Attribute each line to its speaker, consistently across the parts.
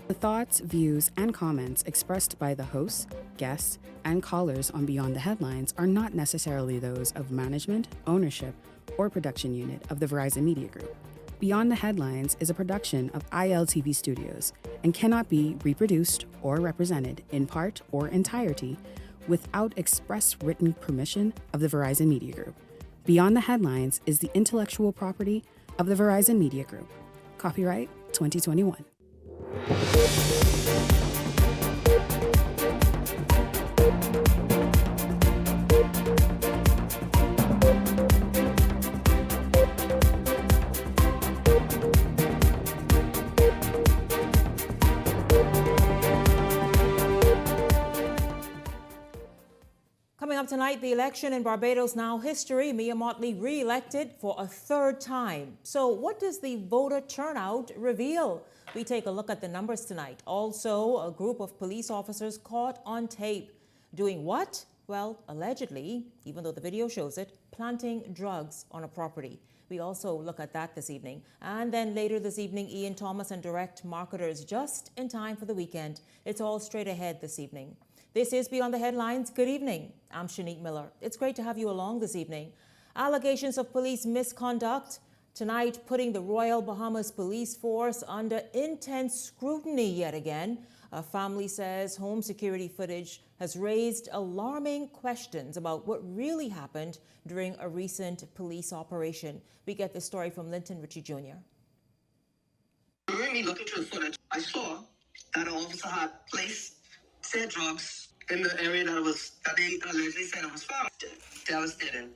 Speaker 1: The thoughts, views, and comments expressed by the hosts, guests, and callers on Beyond the Headlines are not necessarily those of management, ownership, or production unit of the Verizon Media Group. Beyond the Headlines is a production of ILTV Studios and cannot be reproduced or represented in part or entirety without express written permission of the Verizon Media Group. Beyond the Headlines is the intellectual property of the Verizon Media Group. Copyright 2021.
Speaker 2: Coming up tonight, the election in Barbados now history. Mia Mottley re-elected for a third time. So what does the voter turnout reveal? We take a look at the numbers tonight. Also, a group of police officers caught on tape. Doing what? Well, allegedly, even though the video shows it, planting drugs on a property. We also look at that this evening. And then later this evening, Ian Thomas and Direct Marketers, just in time for the weekend. It's all straight ahead this evening. This is Beyond the Headlines. Good evening. I'm Shanique Miller. It's great to have you along this evening. Allegations of police misconduct tonight putting the Royal Bahamas Police Force under intense scrutiny yet again. A family says home security footage has raised alarming questions about what really happened during a recent police operation. We get the story from Linton Ritchie Jr.
Speaker 3: During me looking through the footage, I saw that an officer had placed said drugs in the area that they allegedly said it was found. Devastating.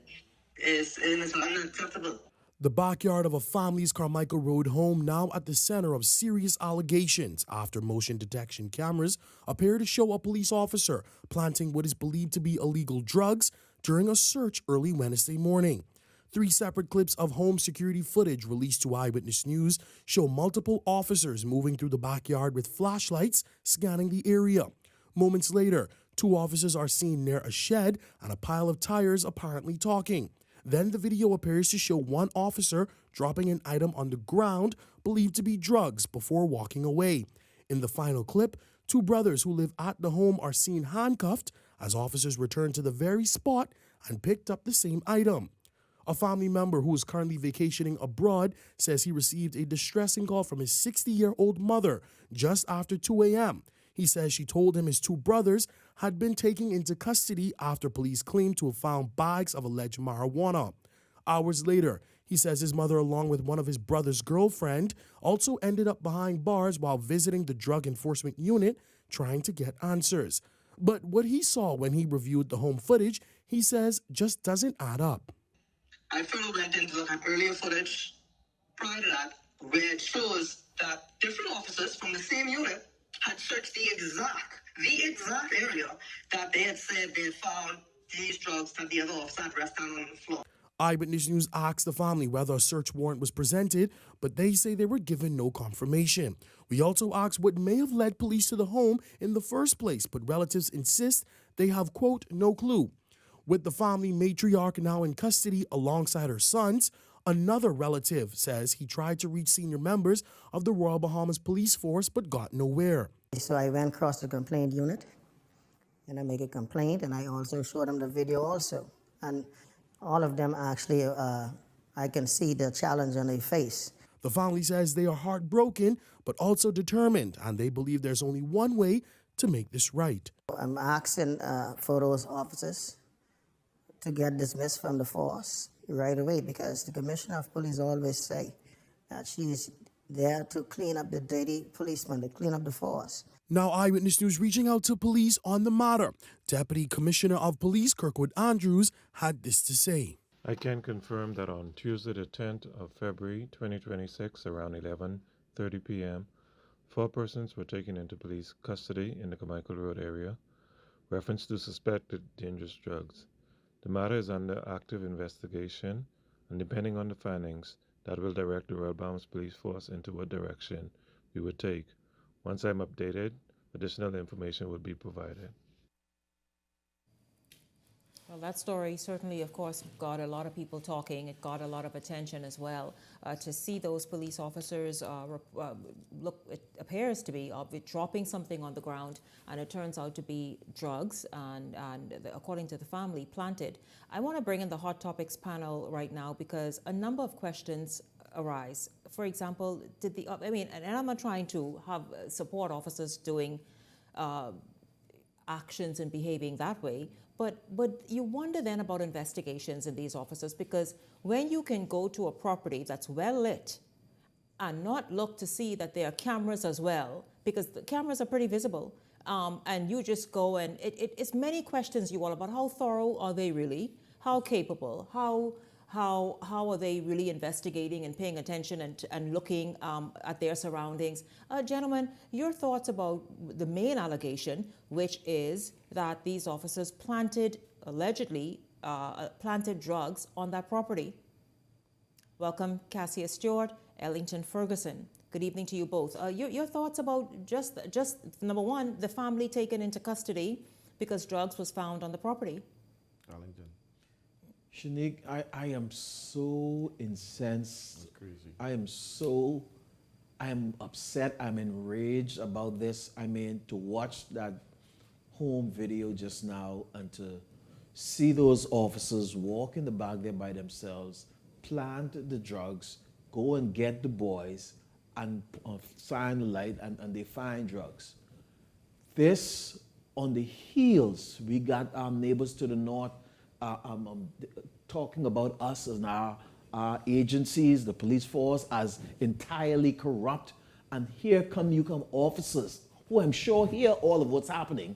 Speaker 3: It's unacceptable.
Speaker 4: The backyard of a family's Carmichael Road home now at the center of serious allegations after motion detection cameras appear to show a police officer planting what is believed to be illegal drugs during a search early Wednesday morning. 3 separate clips of home security footage released to Eyewitness News show multiple officers moving through the backyard with flashlights scanning the area. Moments later, 2 officers are seen near a shed and a pile of tires apparently talking. Then the video appears to show one officer dropping an item on the ground believed to be drugs before walking away. In the final clip, 2 brothers who live at the home are seen handcuffed as officers return to the very spot and picked up the same item. A family member who is currently vacationing abroad says he received a distressing call from his 60-year-old mother just after 2 a.m. He says she told him his 2 brothers had been taken into custody after police claimed to have found bags of alleged marijuana. Hours later, he says his mother, along with one of his brother's girlfriend, also ended up behind bars while visiting the Drug Enforcement Unit trying to get answers. But what he saw when he reviewed the home footage, he says, just doesn't add up.
Speaker 3: I further went in to look at earlier footage prior to that, where it shows that different officers from the same unit had searched the exact area that they had said they had found these drugs that the other officer had rested on the floor.
Speaker 4: Eyewitness News asked the family whether a search warrant was presented, but they say they were given no confirmation. We also asked what may have led police to the home in the first place, but relatives insist they have, quote, no clue. With the family matriarch now in custody alongside her sons, another relative says he tried to reach senior members of the Royal Bahamas Police Force but got nowhere.
Speaker 5: So I went across the complaint unit and I make a complaint, and I also showed them the video also. And all of them actually, I can see the challenge on their face.
Speaker 4: The family says they are heartbroken but also determined, and they believe there's only one way to make this right.
Speaker 5: I'm asking for those officers to get dismissed from the force right away, because the Commissioner of Police always say that she's there to clean up the dirty policemen, to clean up the force.
Speaker 4: Now Eyewitness News reaching out to police on the matter. Deputy Commissioner of Police Kirkwood Andrews had this to say.
Speaker 6: I can confirm that on Tuesday the 10th of February 2026 around 11:30 p.m. 4 persons were taken into police custody in the Carmichael Road area, reference to suspected dangerous drugs. The matter is under active investigation, and depending on the findings, that will direct the Royal Bahamas Police Force into what direction we would take. Once I'm updated, additional information will be provided.
Speaker 2: Well, that story certainly, of course, got a lot of people talking. It got a lot of attention as well. To see those police officers look, it appears appears to be dropping something on the ground, and it turns out to be drugs, and according to the family, planted. I want to bring in the Hot Topics panel right now because a number of questions arise. For example, and I'm not trying to have support officers doing actions and behaving that way, but you wonder then about investigations in these officers, because when you can go to a property that's well lit and not look to see that there are cameras as well, because the cameras are pretty visible, and you just go and it's many questions you all about how thorough are they really, how capable, how are they really investigating and paying attention and looking at their surroundings? Gentlemen, your thoughts about the main allegation, which is that these officers allegedly planted drugs on that property. Welcome, Cassia Stewart, Ellington Ferguson. Good evening to you both. Your thoughts about just number one, the family taken into custody because drugs was found on the property.
Speaker 7: Arlington. Shanique, I am so incensed. That's crazy. I am upset. I'm enraged about this. I mean, to watch that home video just now and to see those officers walk in the back there by themselves, plant the drugs, go and get the boys, and shine the light, and they find drugs. This, on the heels, we got our neighbors to the north talking about us and our agencies, the police force, as entirely corrupt. And here come officers, who I'm sure hear all of what's happening,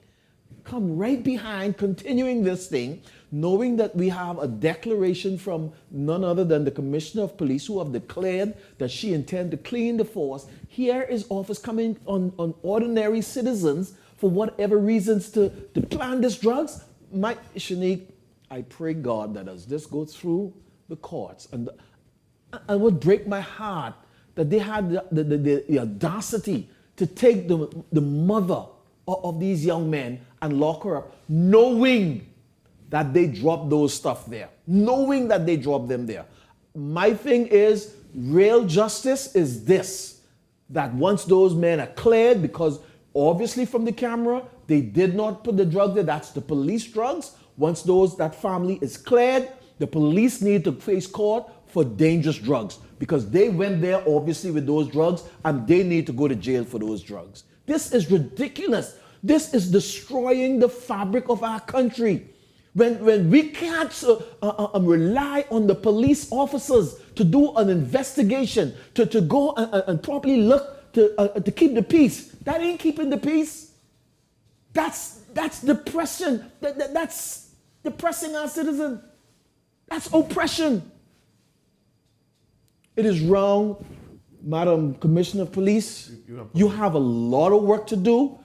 Speaker 7: come right behind, continuing this thing, knowing that we have a declaration from none other than the Commissioner of Police, who have declared that she intends to clean the force. Here is office coming on ordinary citizens for whatever reasons to plant these drugs. Shanique, I pray God that as this goes through the courts, and would break my heart that they had the audacity to take the mother of these young men and lock her up, knowing that they dropped those stuff there, knowing that they dropped them there. My thing is, real justice is this, that once those men are cleared, because obviously from the camera, they did not put the drug there, that's the police drugs. Once that family is cleared, the police need to face court for dangerous drugs, because they went there obviously with those drugs, and they need to go to jail for those drugs. This is ridiculous. This is destroying the fabric of our country. When we can't rely on the police officers to do an investigation, to go and properly look to keep the peace, that ain't keeping the peace. That's depression. That's depressing our citizen. That's oppression. It is wrong, Madam Commissioner of Police. You have a lot of work to do.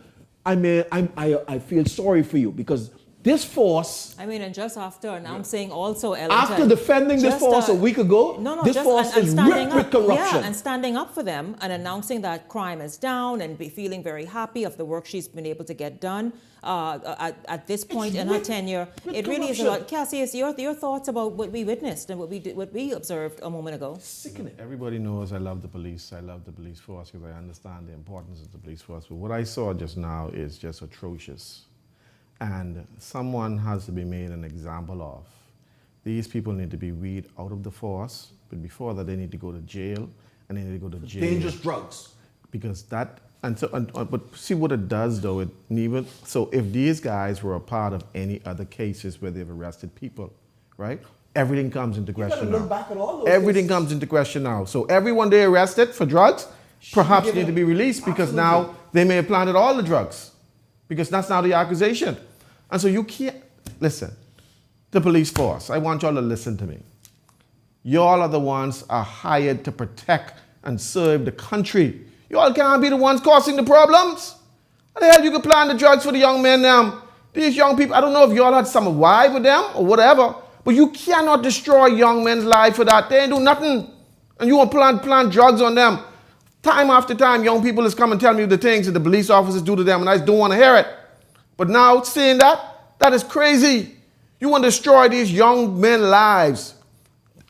Speaker 7: I mean, I feel sorry for you, because this force...
Speaker 2: and just after announcing also, Ellington...
Speaker 7: After defending this force a week ago, this force is ripped with corruption.
Speaker 2: Yeah, and standing up for them and announcing that crime is down and feeling very happy of the work she's been able to get done at this point in her tenure. It really is a lot. Cassius, your thoughts about what we witnessed and what we observed a moment ago?
Speaker 7: Sickening.
Speaker 8: Everybody knows I love the police. I love the police force because I understand the importance of the police force. But what I saw just now is just atrocious. And someone has to be made an example of. These people need to be weed out of the force, but before that they need to go to jail, and they need to go to jail.
Speaker 7: Dangerous drugs.
Speaker 8: Because that, but see what it does though, so if these guys were a part of any other cases where they've arrested people, right? Everything comes into question now.
Speaker 7: Back at all those
Speaker 8: Everything
Speaker 7: cases.
Speaker 8: comes into question now. So everyone they arrested for drugs, perhaps need to be released because now they may have planted all the drugs. Because that's now the accusation. And so you can't, listen, the police force, I want y'all to listen to me. Y'all are the ones are hired to protect and serve the country. Y'all can't be the ones causing the problems. How the hell you could plan the drugs for the young men now? These young people, I don't know if y'all had some wife with them or whatever, but you cannot destroy young men's lives for that. They ain't do nothing. And you want to plant drugs on them. Time after time, young people is come and tell me the things that the police officers do to them, and I just don't want to hear it. But now saying that is crazy. You want to destroy these young men's lives.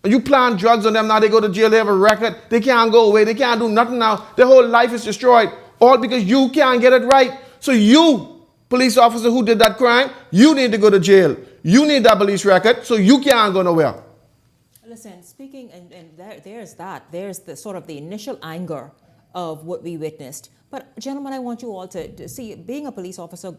Speaker 8: You plant drugs on them, now they go to jail, they have a record, they can't go away, they can't do nothing now. Their whole life is destroyed. All because you can't get it right. So you, police officer who did that crime, you need to go to jail. You need that police record, so you can't go nowhere.
Speaker 2: Listen, speaking, there's that. There's the sort of the initial anger of what we witnessed. But gentlemen, I want you all to see, being a police officer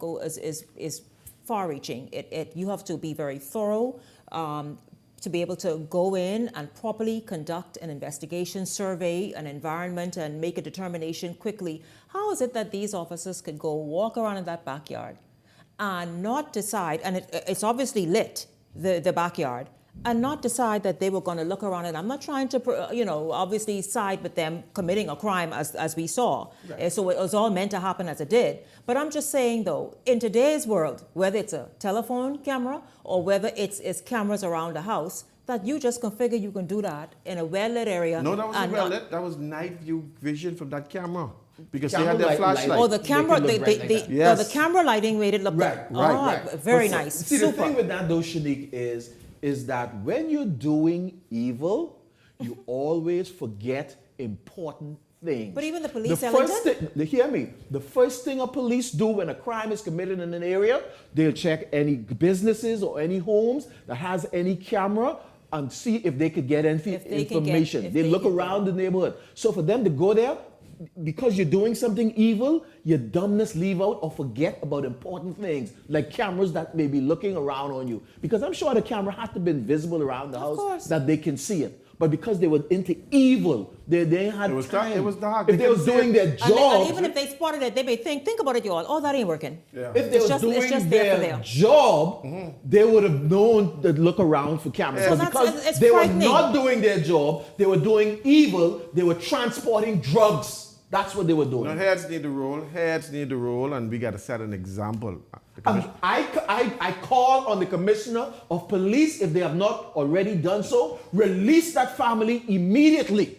Speaker 2: is far-reaching. You have to be very thorough to be able to go in and properly conduct an investigation, survey an environment, and make a determination quickly. How is it that these officers could go walk around in that backyard and not decide, and it's obviously lit, the backyard, and not decide that they were going to look around? And I'm not trying to, obviously side with them committing a crime as we saw. Right. So it was all meant to happen as it did. But I'm just saying, though, in today's world, whether it's a telephone camera or whether it's cameras around the house, that you just configure you can do that in a well-lit area.
Speaker 8: No, that wasn't well-lit. That was night view vision from that camera. Because they had their flashlight.
Speaker 2: Oh, the camera, the camera lighting made it look
Speaker 7: right.
Speaker 2: Very nice.
Speaker 7: See, the thing with that, though, Shanique, is that when you're doing evil, you always forget important things.
Speaker 2: But even the police
Speaker 7: hear me. The first thing a police do when a crime is committed in an area, they'll check any businesses or any homes that has any camera and see if they could get any information. They look around the neighborhood. So for them to go there, because you're doing something evil, your dumbness leave out or forget about important things like cameras that may be looking around on you. Because I'm sure the camera had to be visible around the house that they can see it. But because they were into evil, they had time.
Speaker 8: It was dark.
Speaker 7: If they were doing their job.
Speaker 2: And even if they spotted it, they may think about it, y'all. Oh, that ain't working.
Speaker 7: Yeah. If they were doing their job, they would have known to look around for cameras.
Speaker 2: Yeah.
Speaker 7: But because they were not doing their job, they were doing evil, they were transporting drugs. That's what they were doing.
Speaker 8: Now, heads need to roll. Heads need to roll, and we got to set an example.
Speaker 7: I call on the commissioner of police, if they have not already done so, release that family immediately.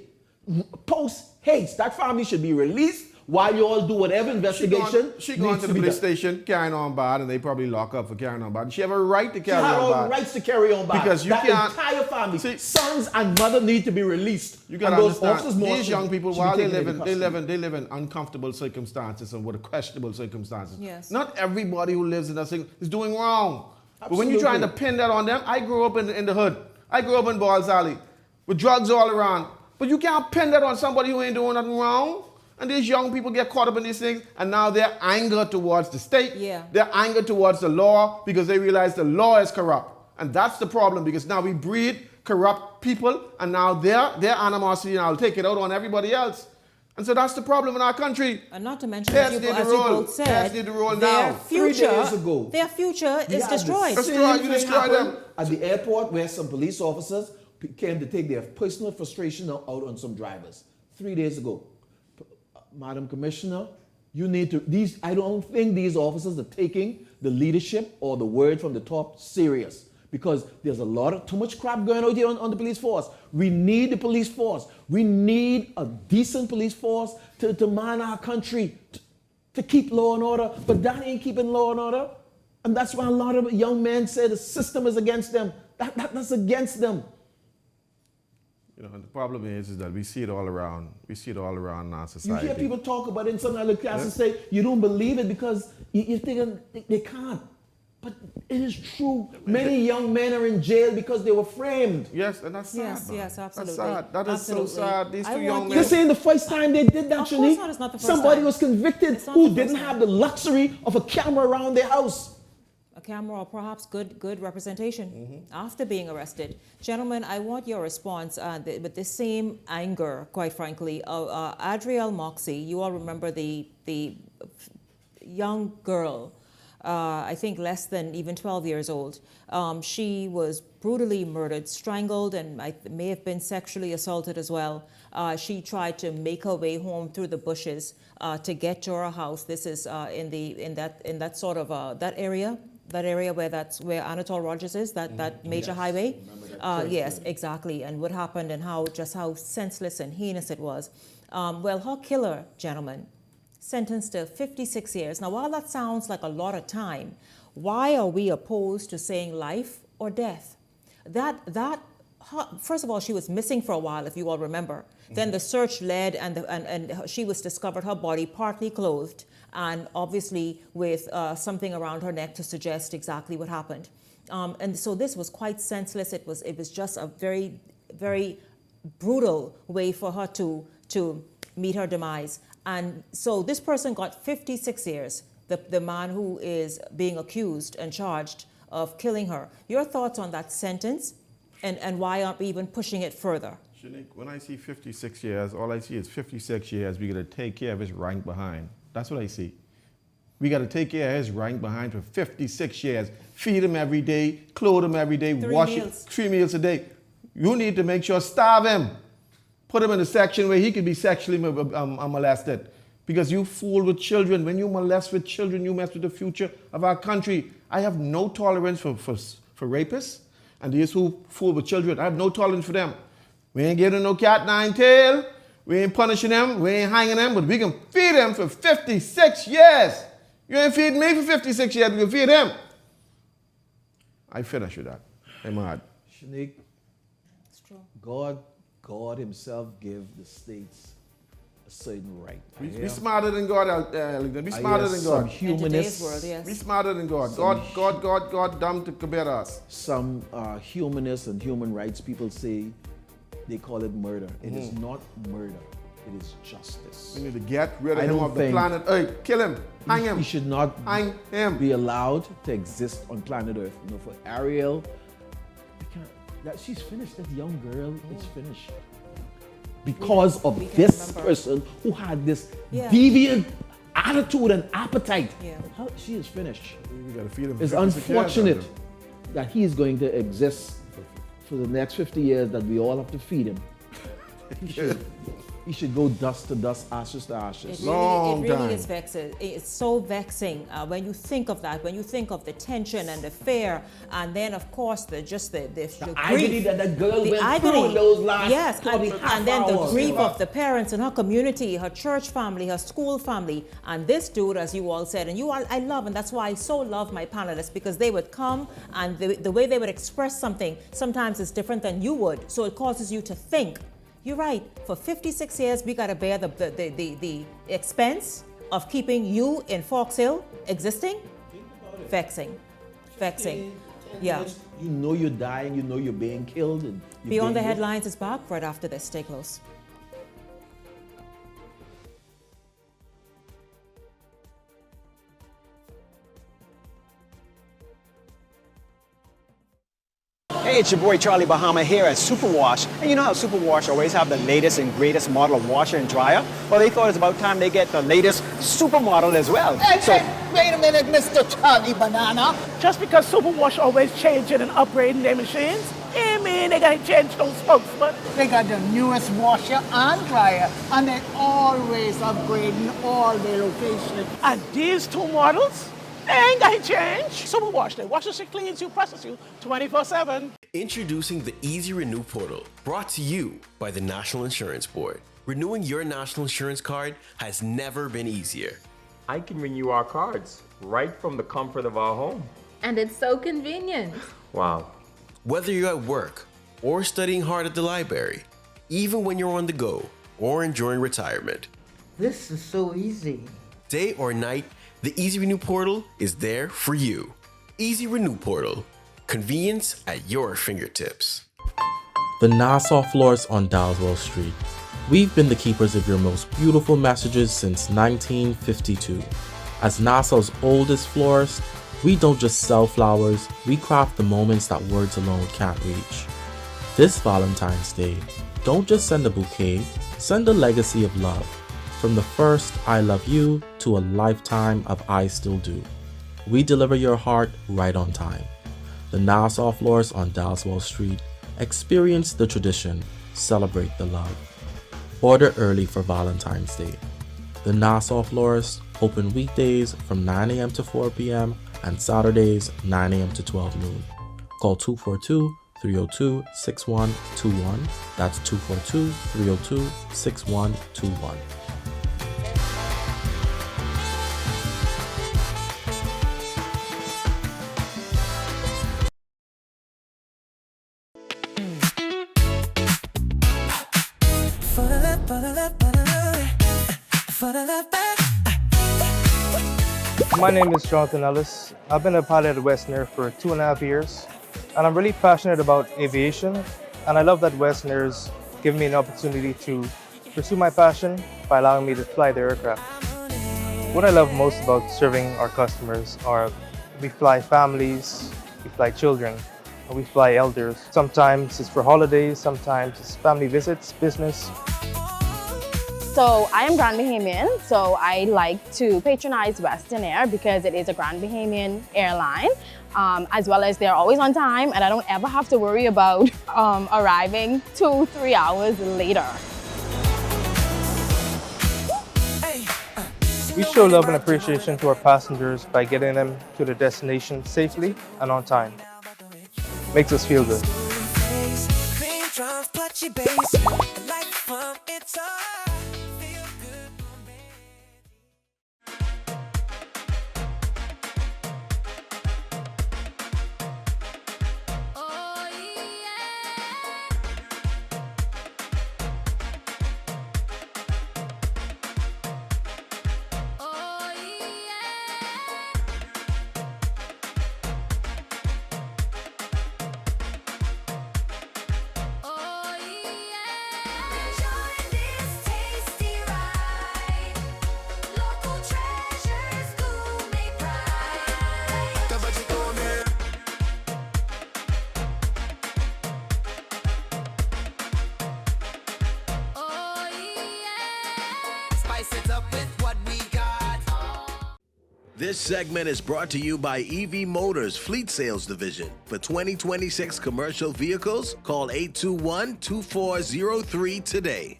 Speaker 7: Post haste. That family should be released while you all do whatever investigation.
Speaker 8: She gone to the police station carrying on bad, and they probably lock up for carrying on bad. She have a right to carry on bad.
Speaker 7: She had all rights to carry on bad.
Speaker 8: Because
Speaker 7: that entire family, sons and mother, need to be released.
Speaker 8: You got to understand, these young people, while they live in uncomfortable circumstances and with questionable circumstances.
Speaker 2: Yes.
Speaker 8: Not everybody who lives in that thing is doing wrong.
Speaker 7: Absolutely.
Speaker 8: But when you're trying to pin that on them, I grew up in the hood. I grew up in Balls Alley with drugs all around. But you can't pin that on somebody who ain't doing nothing wrong. And these young people get caught up in these things, and now they're angered towards the state.
Speaker 2: Yeah.
Speaker 8: They're angered towards the law because they realize the law is corrupt. And that's the problem, because now we breed corrupt people, and now their animosity now will take it out on everybody else. And so that's the problem in our country.
Speaker 2: And not to mention, as you both said, their future is destroyed.
Speaker 8: You destroy them.
Speaker 7: At the airport, where some police officers came to take their personal frustration out on some drivers. 3 days ago. Madam Commissioner, you need to, I don't think these officers are taking the leadership or the word from the top serious, because there's too much crap going on here on the police force. We need the police force. We need a decent police force to man our country, to keep law and order, but that ain't keeping law and order. And that's why a lot of young men say the system is against them. That's against them.
Speaker 8: The problem is that we see it all around. We see it all around our society.
Speaker 7: You hear people talk about it in some other classes, say you don't believe it because you think they can't. But it is true. Many young men are in jail because they were framed.
Speaker 8: Yes, and that's sad.
Speaker 2: Yes, absolutely.
Speaker 8: That's sad. That is so sad. These two young men.
Speaker 7: This ain't the first time they did that, Shanique.
Speaker 2: Of course not, it's not the first
Speaker 7: Somebody
Speaker 2: time.
Speaker 7: was convicted who didn't have the luxury of a camera around their house.
Speaker 2: A camera, or perhaps good representation after being arrested. Gentlemen, I want your response with the same anger, quite frankly. Adrielle Moxie, you all remember the young girl, I think less than even 12 years old. She was brutally murdered, strangled, and may have been sexually assaulted as well. She tried to make her way home through the bushes to get to her house. This is in that sort of that area where Anatole Rogers is, that major highway. Yes, exactly. And what happened and how senseless and heinous it was. Well, her killer, gentlemen, sentenced to 56 years. Now, while that sounds like a lot of time, why are we opposed to saying life or death? That first of all, she was missing for a while, if you all remember. Then the search led, and she was discovered, her body partly clothed, and obviously with something around her neck to suggest exactly what happened. And so this was quite senseless. It was just a very, very brutal way for her to meet her demise. And so this person got 56 years, the man who is being accused and charged of killing her. Your thoughts on that sentence, and why aren't we even pushing it further?
Speaker 8: Shanique, when I see 56 years, all I see is 56 years. We got to take care of his rank behind. That's what I see. We got to take care of his rank behind for 56 years. Feed him every day, clothe him every day, wash him 3 meals a day. You need to make sure, starve him. Put him in a section where he could be sexually molested. Because you fool with children. When you molest with children, you mess with the future of our country. I have no tolerance for rapists and these who fool with children. I have no tolerance for them. We ain't giving no cat nine tail. We ain't punishing them. We ain't hanging them. But we can feed them for 56 years. You ain't feeding me for 56 years. We can feed him. I finish with that. I'm mad.
Speaker 7: Shanique,
Speaker 2: It's true.
Speaker 7: God himself gave the states a certain right.
Speaker 8: Be smarter than God, Ellington. Be smarter than God.
Speaker 2: In today's world, yes.
Speaker 8: Be smarter than God. God, dumb to compare us.
Speaker 7: Some humanists and human rights people say they call it murder. It is not murder. It is justice.
Speaker 8: We need to get rid of
Speaker 7: I
Speaker 8: him
Speaker 7: don't
Speaker 8: off the
Speaker 7: think-
Speaker 8: planet Earth. Kill him. Hang him.
Speaker 7: He should not
Speaker 8: Hang him.
Speaker 7: be allowed to exist on planet Earth. You know, for Ariel, she's finished. That young girl is finished. Because of
Speaker 2: we can
Speaker 7: this
Speaker 2: remember.
Speaker 7: person who had this
Speaker 2: Yeah.
Speaker 7: deviant attitude and appetite.
Speaker 2: Yeah.
Speaker 7: She is finished.
Speaker 8: We gotta feed him.
Speaker 7: It's
Speaker 8: 56 years,
Speaker 7: unfortunate
Speaker 8: Ellington.
Speaker 7: that he is going to exist for the next 50 years, that we all have to feed him. He should go dust to dust, ashes to ashes.
Speaker 2: It
Speaker 8: Long
Speaker 2: really
Speaker 8: time.
Speaker 2: is vexing. It's so vexing when you think of that, when you think of the tension and the fear, and then of course the
Speaker 7: agony
Speaker 2: grief,
Speaker 7: that girl
Speaker 2: the
Speaker 7: went
Speaker 2: agony.
Speaker 7: through in those last
Speaker 2: yes,
Speaker 7: probably
Speaker 2: and
Speaker 7: half
Speaker 2: then the
Speaker 7: hours.
Speaker 2: grief of the parents and her community, her church family, her school family, and this dude, as you all said, and you all I love, and that's why I so love my panelists, because they would come and the way they would express something sometimes is different than you would, so it causes you to think. You're right. For 56 years, we got to bear the expense of keeping you in Fox Hill existing. Vexing. Yeah.
Speaker 7: You know you're dying, you know you're being killed. And
Speaker 2: Beyond the Headlines is back right after this. Stay close.
Speaker 9: Hey, it's your boy Charlie Bahama here at Superwash. And you know how Superwash always have the latest and greatest model of washer and dryer? Well, they thought it's about time they get the latest supermodel as well.
Speaker 10: Wait a minute, Mr. Charlie Banana. Just because Superwash always changing and upgrading their machines, I mean they gotta change those spokesmen. They got the newest washer and dryer, and they always upgrading all their locations. And these two models, they ain't gonna change. Superwash, they washes you, cleans you, presses you 24/7.
Speaker 11: Introducing the Easy Renew portal, brought to you by the National Insurance Board. Renewing your national insurance card has never been easier.
Speaker 12: I can renew our cards right from the comfort of our home.
Speaker 13: And it's so convenient.
Speaker 12: Wow.
Speaker 11: Whether you're at work or studying hard at the library, even when you're on the go or enjoying retirement.
Speaker 10: This is so easy.
Speaker 11: Day or night, the Easy Renew portal is there for you. Easy Renew portal. Convenience at your fingertips.
Speaker 14: The Nassau Floors on Dowswell Street. We've been the keepers of your most beautiful messages since 1952. As Nassau's oldest florist, we don't just sell flowers, we craft the moments that words alone can't reach. This Valentine's Day, don't just send a bouquet, send a legacy of love. From the first I love you to a lifetime of I still do. We deliver your heart right on time. The Nassau Floors on Dowswell Street. Experience the tradition, celebrate the love. Order early for Valentine's Day. The Nassau Florist, open weekdays from 9 a.m. to 4 p.m. and Saturdays 9 a.m. to 12 noon. Call 242-302-6121. That's 242-302-6121.
Speaker 15: My name is Jonathan Ellis. I've been a pilot at Westner for 2.5 years, and I'm really passionate about aviation, and I love that Westner's given me an opportunity to pursue my passion by allowing me to fly the aircraft. What I love most about serving our customers are we fly families, we fly children, and we fly elders. Sometimes it's for holidays, sometimes it's family visits, business.
Speaker 16: So I am Grand Bahamian, so I like to patronize Western Air because it is a Grand Bahamian airline, as well as they're always on time and I don't ever have to worry about arriving 2-3 hours later.
Speaker 15: We show love and appreciation to our passengers by getting them to their destination safely and on time. Makes us feel good.
Speaker 11: This segment is brought to you by EV Motors Fleet Sales Division. For 2026 commercial vehicles, call 821-2403 today.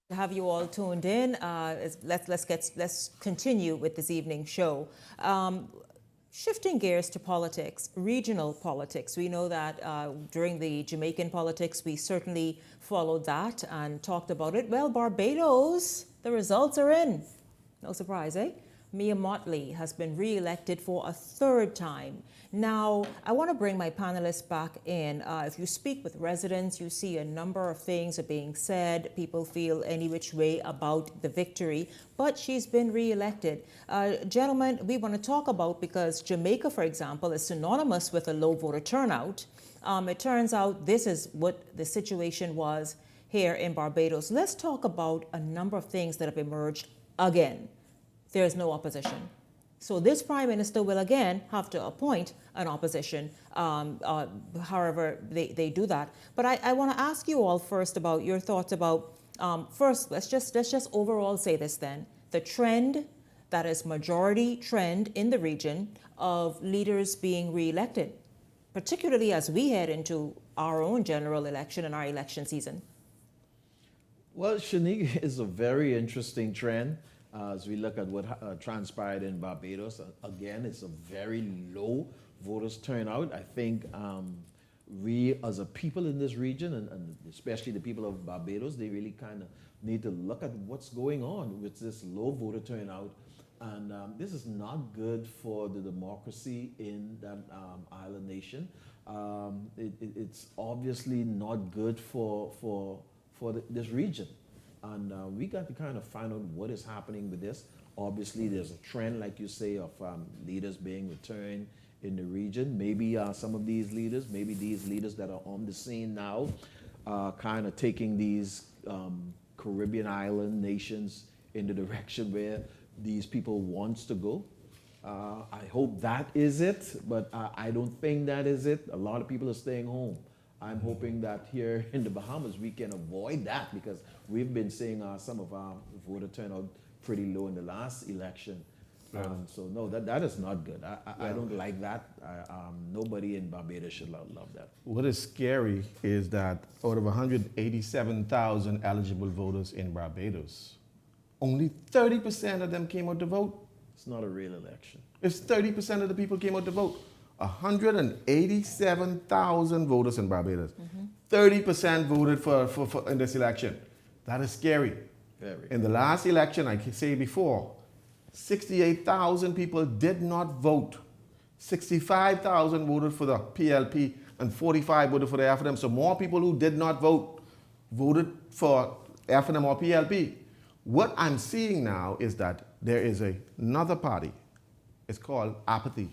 Speaker 2: To have you all tuned in, let's continue with this evening's show. Shifting gears to politics, regional politics. We know that during the Jamaican politics, we certainly followed that and talked about it. Well, Barbados, the results are in. No surprise, eh? Mia Mottley has been re-elected for a third time. Now, I want to bring my panelists back in. If you speak with residents, you see a number of things are being said. People feel any which way about the victory, but she's been re-elected. Gentlemen, we want to talk about, because Jamaica, for example, is synonymous with a low voter turnout. It turns out this is what the situation was here in Barbados. Let's talk about a number of things that have emerged again. There's no opposition. So this prime minister will again have to appoint an opposition, however they do that. But I want to ask you all first about your thoughts about, first, let's just overall say this then. The trend that is majority trend in the region of leaders being re-elected, particularly as we head into our own general election and our election season.
Speaker 7: Well, Shanique, is a very interesting trend. As we look at what transpired in Barbados, again, it's a very low voters turnout. I think we, as a people in this region, and especially the people of Barbados, they really kind of need to look at what's going on with this low voter turnout. And this is not good for the democracy in that island nation. It's obviously not good for this region. And we got to kind of find out what is happening with this. Obviously, there's a trend, like you say, of leaders being returned in the region. Maybe some of these leaders that are on the scene now, kind of taking these Caribbean island nations in the direction where these people wants to go. I hope that is it, but I don't think that is it. A lot of people are staying home. I'm hoping that here in the Bahamas we can avoid that, because we've been seeing some of our voter turnout pretty low in the last election. So no, that is not good. I don't like that. Nobody in Barbados should love that.
Speaker 8: What is scary is that out of 187,000 eligible voters in Barbados, only 30% of them came out to vote.
Speaker 7: It's not a real election.
Speaker 8: It's 30% of the people came out to vote. 187,000 voters in Barbados. 30% voted for in this election. That is scary.
Speaker 7: Very.
Speaker 8: In the last election, I can say before, 68,000 people did not vote 65,000 voted for the PLP and 45 voted for the FNM. So more people who did not vote voted for FNM or PLP. What I'm seeing now is that there is another party. It's called apathy.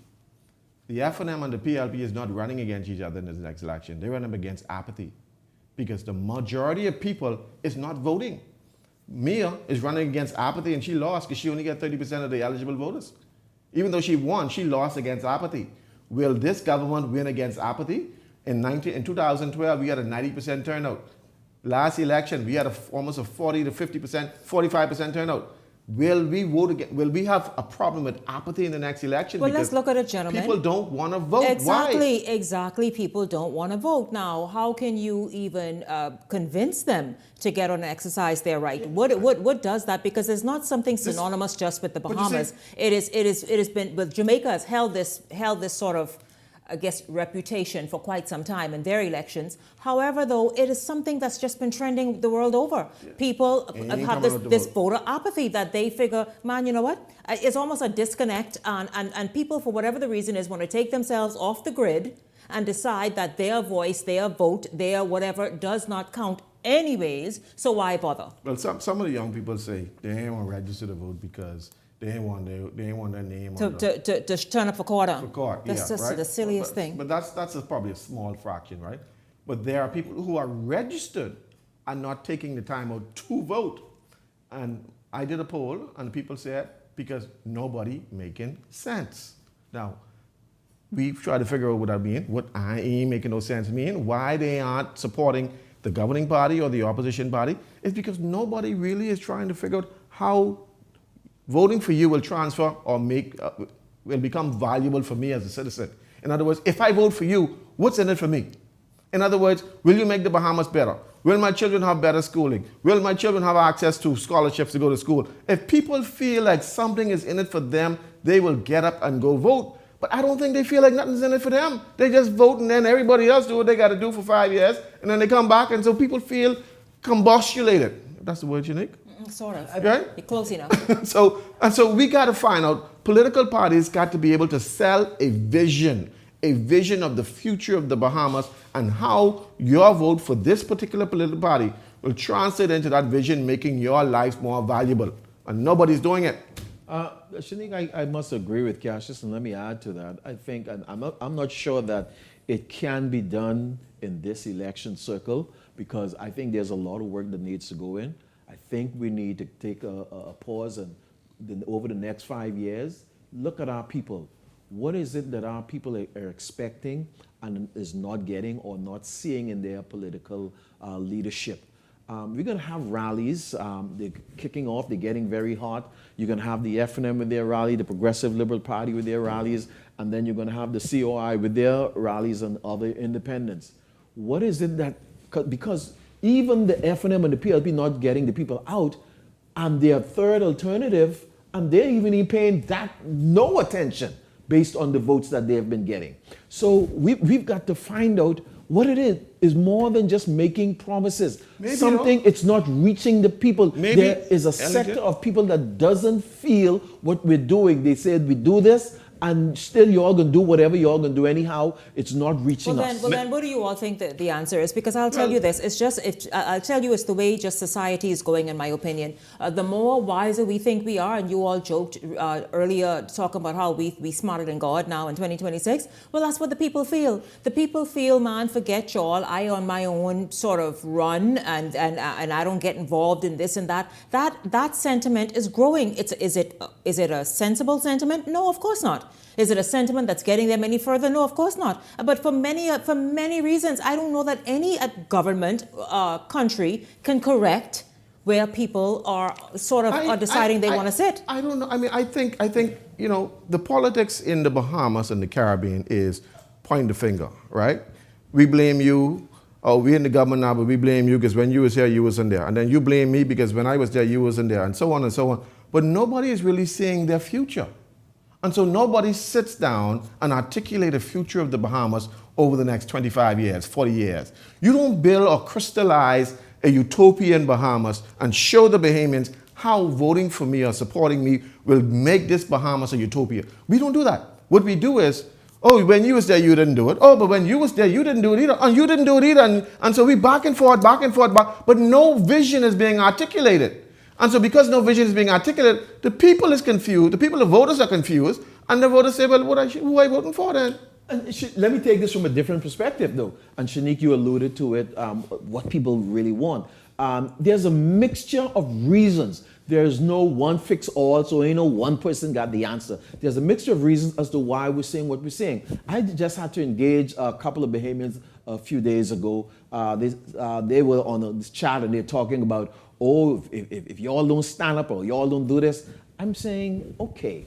Speaker 8: The FNM and the PLP is not running against each other in this next election. They're running against apathy because the majority of people is not voting. Mia is running against apathy and she lost because she only got 30% of the eligible voters. Even though she won, she lost against apathy. Will this government win against apathy? In 2012, we had a 90% turnout. Last election, we had almost a 40 to 50%, 45% turnout. Will we vote again? Will we have a problem with apathy in the next election?
Speaker 2: Well,
Speaker 8: Because
Speaker 2: let's look at it, gentlemen.
Speaker 8: people don't want to vote.
Speaker 2: Exactly,
Speaker 8: Why?
Speaker 2: exactly. People don't want to vote. Now, how can you even convince them to get on and exercise their right? What does that? Because it's not something synonymous just with the Bahamas. It has been, but Jamaica has held this sort of, I guess, reputation for quite some time in their elections. However, though, it is something that's just been trending the world over. People have this voter apathy that they figure, man, you know what? It's almost a disconnect, and people, for whatever the reason is, want to take themselves off the grid and decide that their voice, their vote, their whatever does not count anyways, so why bother?
Speaker 8: Well, some of the young people say they ain't want to register to vote because they ain't want their name
Speaker 2: to turn up for court.
Speaker 8: For court,
Speaker 2: that's just
Speaker 8: right?
Speaker 2: the silliest thing.
Speaker 8: But that's probably a small fraction, right? But there are people who are registered and not taking the time out to vote. And I did a poll, and people said because nobody making sense. Now, we've tried to figure out what that means. What I ain't making no sense mean. Why they aren't supporting the governing party or the opposition party is because nobody really is trying to figure out how voting for you will transfer or will become valuable for me as a citizen. In other words, if I vote for you, what's in it for me? In other words, will you make the Bahamas better? Will my children have better schooling? Will my children have access to scholarships to go to school? If people feel like something is in it for them, they will get up and go vote. But I don't think they feel like nothing's in it for them. They just vote and then everybody else do what they got to do for 5 years, and then they come back, and so people feel combustulated. That's the word, Unique?
Speaker 2: Sort of.
Speaker 8: Right?
Speaker 2: You're close enough.
Speaker 8: So we got to find out, political parties got to be able to sell a vision of the future of the Bahamas and how your vote for this particular political party will translate into that vision, making your life more valuable. And nobody's doing it.
Speaker 7: Shanique, I must agree with Cassius, and let me add to that. I think, and I'm not sure that it can be done in this election circle, because I think there's a lot of work that needs to go in. I think we need to take a pause and over the next 5 years, look at our people. What is it that our people are expecting and is not getting or not seeing in their political leadership? We're going to have rallies. They're kicking off. They're getting very hot. You're going to have the FNM with their rally, the Progressive Liberal Party with their rallies, and then you're going to have the COI with their rallies and other independents. What is it that, because even the FNM and the PLP not getting the people out, and their third alternative, and they're even paying that no attention based on the votes that they have been getting. So we've got to find out what it is more than just making promises.
Speaker 8: Maybe
Speaker 7: something, it's not reaching the people.
Speaker 8: Maybe
Speaker 7: there is a sector of people that doesn't feel what we're doing. They said we do this, and still you're all going to do whatever you're all going to do anyhow. It's not reaching us.
Speaker 2: Well, then what do you all think the answer is? Because I'll tell you this, I'll tell you it's the way just society is going, in my opinion. The more wiser we think we are, and you all joked earlier talking about how we smarter than God now in 2026, well, that's what the people feel. The people feel, man, forget y'all, I on my own sort of run, and I don't get involved in this and that. That sentiment is growing. Is it a sensible sentiment? No, of course not. Is it a sentiment that's getting them any further? No, of course not. But for many reasons, I don't know that any government, country can correct where people are sort of are deciding they want to sit.
Speaker 8: I don't know. I mean, I think the politics in the Bahamas and the Caribbean is point the finger, right? We blame you. Oh, we're in the government now, but we blame you because when you was here, you wasn't there. And then you blame me because when I was there, you wasn't there, and so on and so on. But nobody is really seeing their future. And so nobody sits down and articulate a future of the Bahamas over the next 25 years, 40 years. You don't build or crystallize a utopian Bahamas and show the Bahamians how voting for me or supporting me will make this Bahamas a utopia. We don't do that. What we do is Oh, when you was there, you didn't do it. Oh, but when you was there, you didn't do it either. And you didn't do it either. And so we back and forth, but no vision is being articulated. And so because no vision is being articulated, the people is confused. The people, the voters are confused. And the voters say, well, who are you voting for then?
Speaker 7: And let me take this from a different perspective, though. And Shanique, you alluded to it, what people really want. There's a mixture of reasons. There's no one fix all, so ain't no one person got the answer. There's a mixture of reasons as to why we're saying what we're saying. I just had to engage a couple of Bahamians a few days ago. They were on this chat and they're talking about, oh, if y'all don't stand up or y'all don't do this. I'm saying, okay,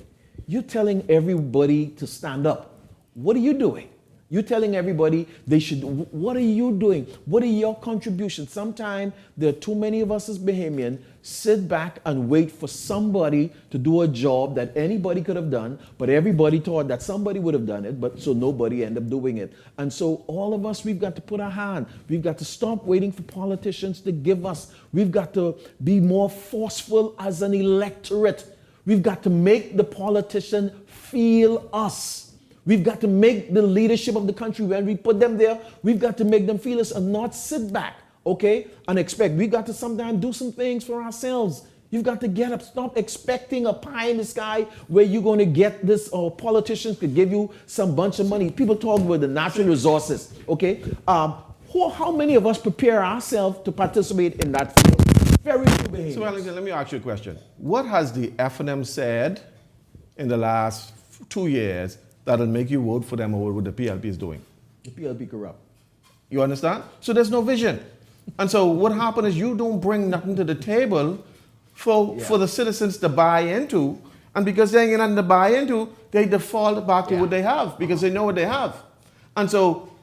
Speaker 7: you're telling everybody to stand up. What are you doing? You're telling everybody they should. What are you doing? What are your contributions? Sometimes there are too many of us as Bahamian sit back and wait for somebody to do a job that anybody could have done, but everybody thought that somebody would have done it, but so nobody ended up doing it. And so all of us, we've got to put our hand. We've got to stop waiting for politicians to give us. We've got to be more forceful as an electorate. We've got to make the politician feel us. We've got to make the leadership of the country, when we put them there, we've got to make them feel us and not sit back, okay, and expect. We've got to sometimes do some things for ourselves. You've got to get up. Stop expecting a pie in the sky where you're going to get this, or politicians could give you some bunch of money. People talk about the natural resources, okay? How many of us prepare ourselves to participate in that field? Very few behaviors.
Speaker 8: So Wellington, let me ask you a question. What has the FNM said in the last 2 years that'll make you vote for them over what the PLP is doing?
Speaker 7: The PLP corrupt.
Speaker 8: You understand? So there's no vision. And so what happened is you don't bring nothing to the table for the citizens to buy into. And because they ain't nothing to buy into, they default back to what they have because they know what they have. And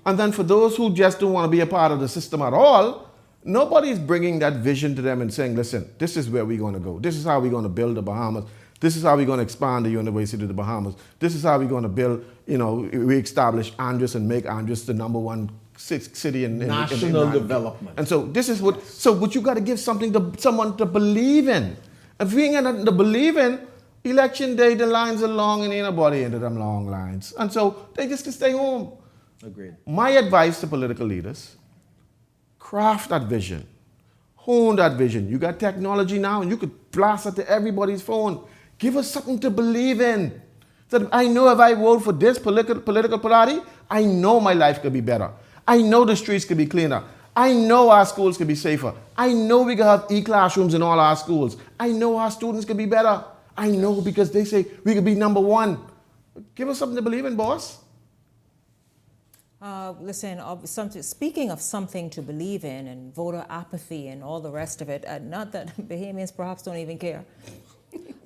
Speaker 8: then for those who just don't want to be a part of the system at all, nobody's bringing that vision to them and saying, listen, this is where we're going to go. This is how we're going to build the Bahamas. This is how we're going to expand the University of the Bahamas. This is how we're going to build, reestablish Andros and make Andros the #1 city in
Speaker 7: national development.
Speaker 8: And so this is what you got to give something to someone to believe in. If we ain't got nothing to believe in, election day, the lines are long and ain't nobody into them long lines. And so they just can stay home.
Speaker 7: Agreed.
Speaker 8: My advice to political leaders, craft that vision. Hone that vision. You got technology now and you could blast it to everybody's phone. Give us something to believe in. So I know if I vote for this political party, I know my life could be better. I know the streets could be cleaner. I know our schools could be safer. I know we could have e-classrooms in all our schools. I know our students could be better. I know because they say we could be #1. Give us something to believe in, boss.
Speaker 2: Listen, speaking of something to believe in and voter apathy and all the rest of it, not that Bahamians perhaps don't even care.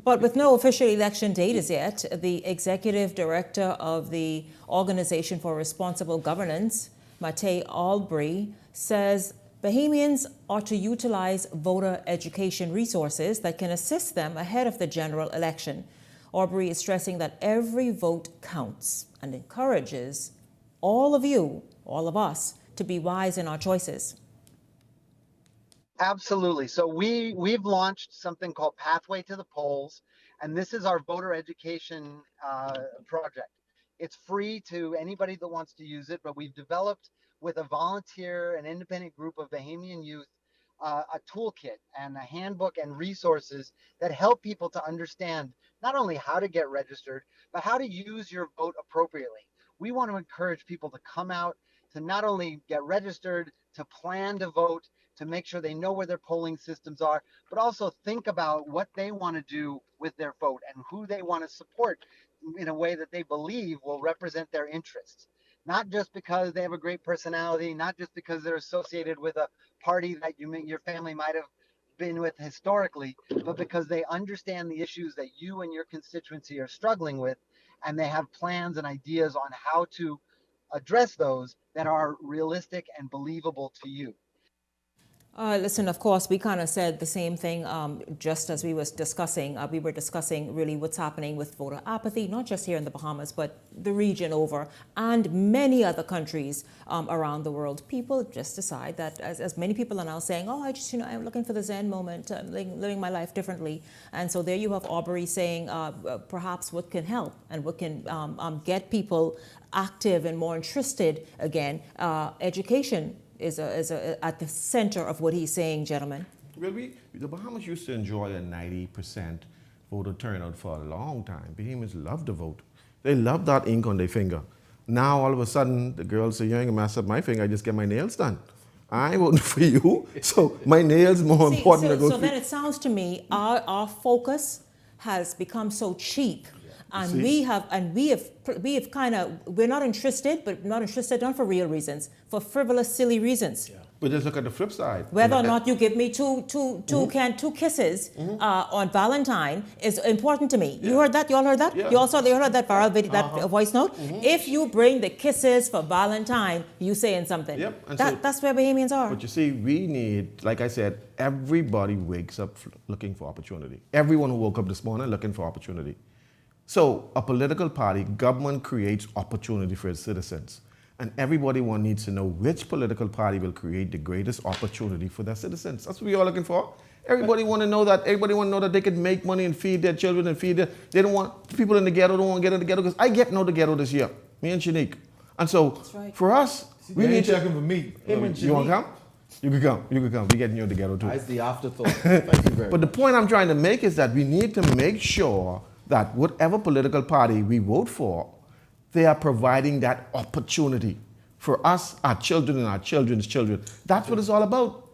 Speaker 2: But with no official election date as yet, the executive director of the Organization for Responsible Governance, Matej Albury, says Bahamians are to utilize voter education resources that can assist them ahead of the general election. Albury is stressing that every vote counts and encourages all of you, all of us, to be wise in our choices.
Speaker 17: Absolutely. So we've launched something called Pathway to the Polls, and this is our voter education project. It's free to anybody that wants to use it, but we've developed with a volunteer and independent group of Bahamian youth a toolkit and a handbook and resources that help people to understand not only how to get registered, but how to use your vote appropriately. We want to encourage people to come out to not only get registered, to plan to vote, to make sure they know where their polling systems are, but also think about what they want to do with their vote and who they want to support in a way that they believe will represent their interests. Not just because they have a great personality, not just because they're associated with a party that your family might have been with historically, but because they understand the issues that you and your constituency are struggling with, and they have plans and ideas on how to address those that are realistic and believable to you.
Speaker 2: Listen, of course, we kind of said the same thing just as we were discussing really what's happening with voter apathy, not just here in the Bahamas, but the region over and many other countries around the world. People just decide that, as many people are now saying, oh, I'm looking for the Zen moment, living my life differently. And so there you have Aubrey saying perhaps what can help and what can get people active and more interested again. Education is at the center of what he's saying, gentlemen.
Speaker 8: Well, the Bahamas used to enjoy a 90% voter turnout for a long time. Bahamians love to vote. They love that ink on their finger. Now, all of a sudden, the girls say, you ain't gonna mess up my finger, I just get my nails done. I ain't voting for you, so my nails more important than
Speaker 2: So then it sounds to me, our focus has become so cheap. And we're not interested, but not interested not for real reasons, for frivolous, silly reasons.
Speaker 8: But just look at the flip side.
Speaker 2: Whether or not you give me two kisses on Valentine is important to me. You heard that? You all heard that?
Speaker 8: Yeah.
Speaker 2: You heard that viral video, that voice note? If you bring the kisses for Valentine, you saying something.
Speaker 8: Yep. And
Speaker 2: that's where Bahamians are.
Speaker 8: But you see, we need, like I said, everybody wakes up looking for opportunity. Everyone who woke up this morning looking for opportunity. So a political party, government creates opportunity for its citizens. And everybody needs to know which political party will create the greatest opportunity for their citizens. That's what we're all looking for. Everybody want to know that. Everybody want to know that they can make money and feed their children and feed their. They don't want people in the ghetto. Don't want to get in the ghetto because I get no the ghetto this year. Me and Shanique. And so for us, we need to.
Speaker 7: checking for me.
Speaker 8: You want to come? You can come. You can come. We're getting you in the ghetto too.
Speaker 7: That's the afterthought. Thank you very
Speaker 8: But
Speaker 7: much.
Speaker 8: the point I'm trying to make is that we need to make sure that whatever political party we vote for, they are providing that opportunity for us, our children, and our children's children. That's what it's all about.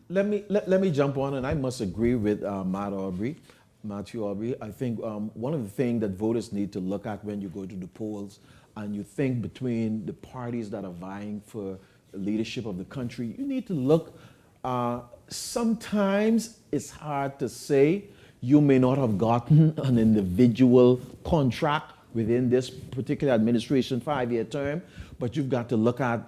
Speaker 7: Let me jump on, and I must agree with Matthew Aubrey. I think one of the things that voters need to look at when you go to the polls and you think between the parties that are vying for leadership of the country, you need to look. Sometimes it's hard to say. You may not have gotten an individual contract within this particular administration 5-year term, but you've got to look at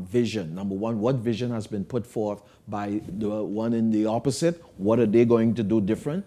Speaker 7: vision. Number one, what vision has been put forth by the one in the opposite? What are they going to do different?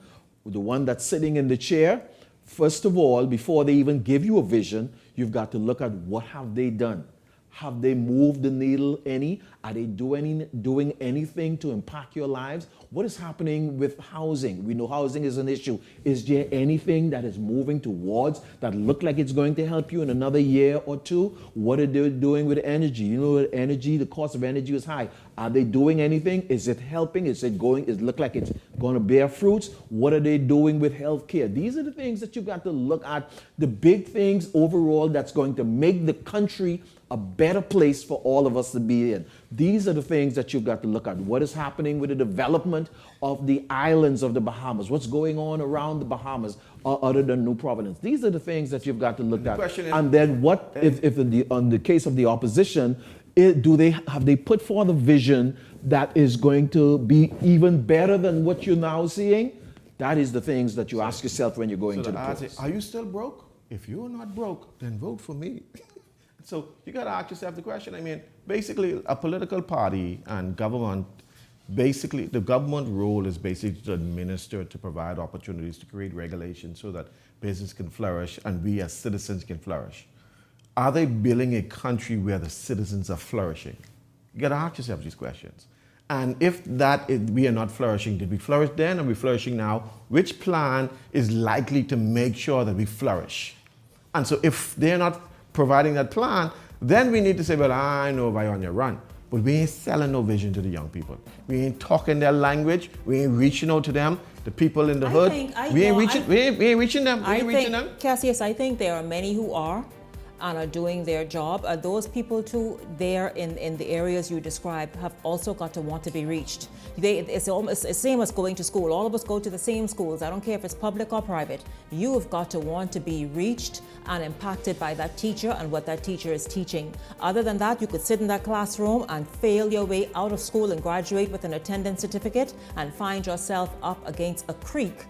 Speaker 7: The one that's sitting in the chair, first of all, before they even give you a vision, you've got to look at what have they done. Have they moved the needle any? Are they doing anything to impact your lives? What is happening with housing? We know housing is an issue. Is there anything that is moving towards that look like it's going to help you in another year or two? What are they doing with energy? You know, with energy, the cost of energy is high. Are they doing anything? Is it helping? Is it look like it's going to bear fruits? What are they doing with healthcare? These are the things that you've got to look at. The big things overall that's going to make the country a better place for all of us to be in. These are the things that you've got to look at. What is happening with the development of the islands of the Bahamas? What's going on around the Bahamas other than New Providence? These are the things that you've got to look at. And then what if on the case of the opposition, have they put forth a vision that is going to be even better than what you're now seeing? That is the things that you ask yourself when you're going to the polls.
Speaker 8: Are you still broke? If you're not broke, then vote for me. So you got to ask yourself the question. I mean, basically, a political party and government, basically, the government role is basically to administer, to provide opportunities, to create regulations so that business can flourish and we as citizens can flourish. Are they building a country where the citizens are flourishing? You got to ask yourself these questions. And if we are not flourishing, did we flourish then? Are we flourishing now? Which plan is likely to make sure that we flourish? And so if they're not providing that plan, then we need to say, well, I know why you're on your run. But we ain't selling no vision to the young people. We ain't talking their language. We ain't reaching out to them. The people in the hood. We ain't reaching them.
Speaker 2: Cassius, I think there are many who are and are doing their job. Those people too there in the areas you described have also got to want to be reached. It's almost the same as going to school. All of us go to the same schools. I don't care if it's public or private. You have got to want to be reached and impacted by that teacher and what that teacher is teaching. Other than that, you could sit in that classroom and fail your way out of school and graduate with an attendance certificate and find yourself up against a creek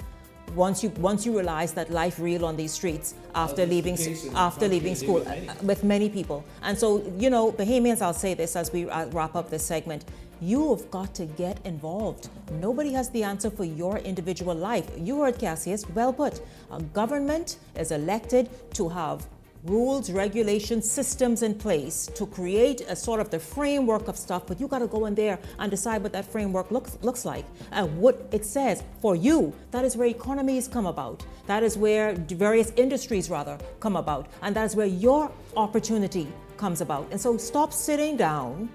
Speaker 2: once you realize that life real on these streets after leaving school with many people. And so, you know, Bahamians, I'll say this as we wrap up this segment, you have got to get involved. Nobody has the answer for your individual life. You heard Cassius, well put. A government is elected to have rules, regulations, systems in place to create a sort of the framework of stuff, but you got to go in there and decide what that framework looks like and what it says for you. That is where economies come about. That is where various industries rather come about, and that is where your opportunity comes about. And so stop sitting down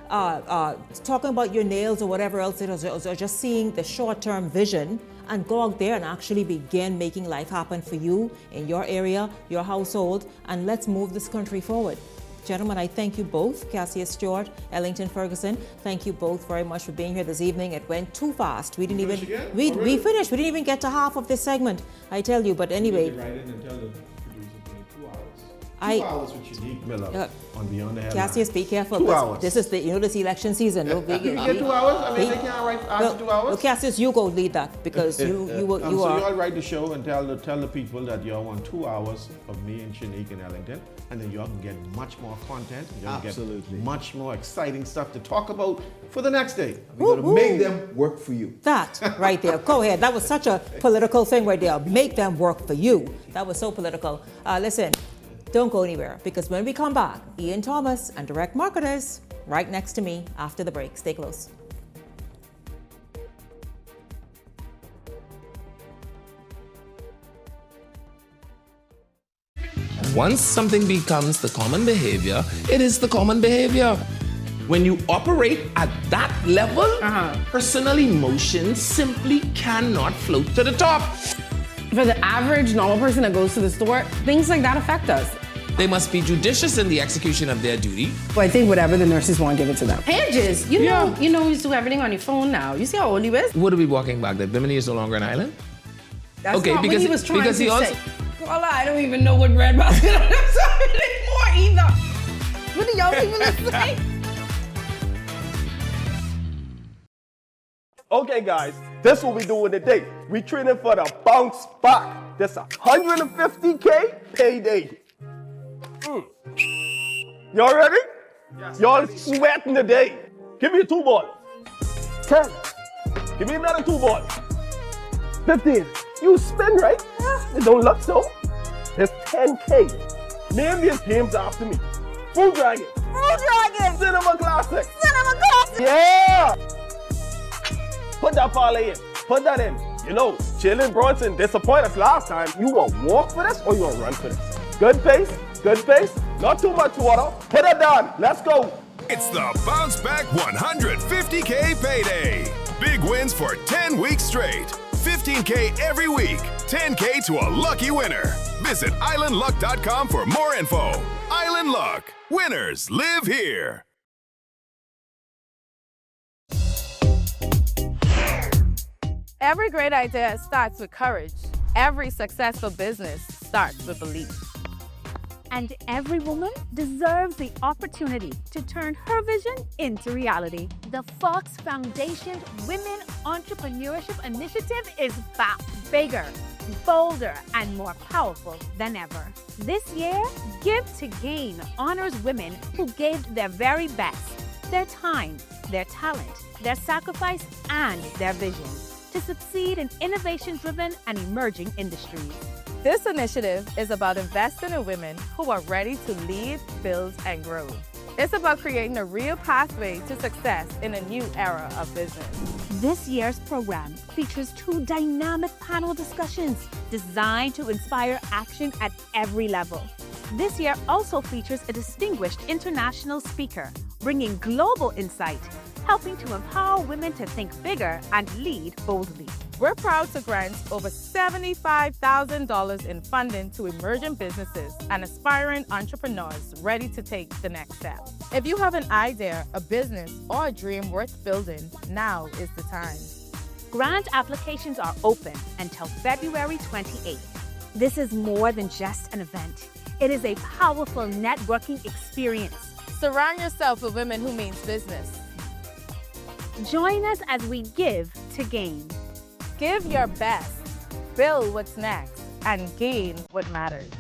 Speaker 2: talking about your nails or whatever else it is, or just seeing the short-term vision, and go out there and actually begin making life happen for you in your area, your household, and let's move this country forward. Gentlemen, I thank you both, Cassius Stewart, Ellington Ferguson. Thank you both very much for being here this evening. It went too fast. We finished. We didn't even get to half of this segment, I tell you. But anyway.
Speaker 8: Two hours with Shanique Miller on Beyond the Headlines.
Speaker 2: Cassius, be careful.
Speaker 8: 2 hours.
Speaker 2: This is this election season. No big.
Speaker 8: You get 2 hours? I mean, they can't write after 2 hours?
Speaker 2: Well, Cassius, you go lead that because you are.
Speaker 8: So y'all write the show and tell the people that y'all want 2 hours of me and Shanique and Ellington, and then y'all can get much more content. Y'all get much more exciting stuff to talk about for the next day.
Speaker 7: We're going to make them work for you.
Speaker 2: That right there. Go ahead. That was such a political thing right there. Make them work for you. That was so political. Listen. Don't go anywhere, because when we come back, Ian Thomas and Direct Marketers right next to me after the break. Stay close.
Speaker 18: Once something becomes the common behavior, it is the common behavior. When you operate at that level, personal emotions simply cannot float to the top.
Speaker 19: For the average normal person that goes to the store, things like that affect us.
Speaker 18: They must be judicious in the execution of their duty.
Speaker 19: Well, I think whatever the nurses want, give it to them.
Speaker 13: Hedges, you know you do everything on your phone now. You see how old he is?
Speaker 18: What are we walking back? That Bimini is no longer an island?
Speaker 19: That's
Speaker 18: okay,
Speaker 19: not
Speaker 18: because
Speaker 19: what he was trying to
Speaker 18: he also
Speaker 19: say. Well, I don't even know what red basket anymore either. What do y'all even say?
Speaker 20: Okay, guys, this is what we doing today. We training for the bounce back. This a $150K payday. Y'all ready? Yes. Y'all sweating today. Give me a 2 ball. 10. Give me another 2 ball. 15. You spin, right? It don't look so. It's 10K. Name these games after me. Food Dragon.
Speaker 21: Food Dragon.
Speaker 20: Cinema Classic.
Speaker 21: Cinema Classic.
Speaker 20: Yeah. Put that parlay in. Put that in. You know, Jalen Bronson disappointed us last time. You want to walk for this or you want to run for this? Good pace. Good pace. Not too much water. Put it down. Let's go.
Speaker 22: It's the Bounce Back 150K payday. Big wins for 10 weeks straight. 15K every week. 10K to a lucky winner. Visit islandluck.com for more info. Island Luck. Winners live here.
Speaker 13: Every great idea starts with courage. Every successful business starts with belief.
Speaker 23: And every woman deserves the opportunity to turn her vision into reality. The Fox Foundation Women Entrepreneurship Initiative is back, bigger, bolder, and more powerful than ever. This year, Give to Gain honors women who gave their very best, their time, their talent, their sacrifice, and their vision to succeed in innovation-driven and emerging industries.
Speaker 13: This initiative is about investing in women who are ready to lead, build, and grow. It's about creating a real pathway to success in a new era of business.
Speaker 23: This year's program features 2 dynamic panel discussions designed to inspire action at every level. This year also features a distinguished international speaker, bringing global insight, helping to empower women to think bigger and lead boldly.
Speaker 13: We're proud to grant over $75,000 in funding to emerging businesses and aspiring entrepreneurs ready to take the next step. If you have an idea, a business, or a dream worth building, now is the time.
Speaker 23: Grant applications are open until February 28th. This is more than just an event. It is a powerful networking experience.
Speaker 13: Surround yourself with women who mean business.
Speaker 23: Join us as we give to gain.
Speaker 13: Give your best, build what's next, and gain what matters.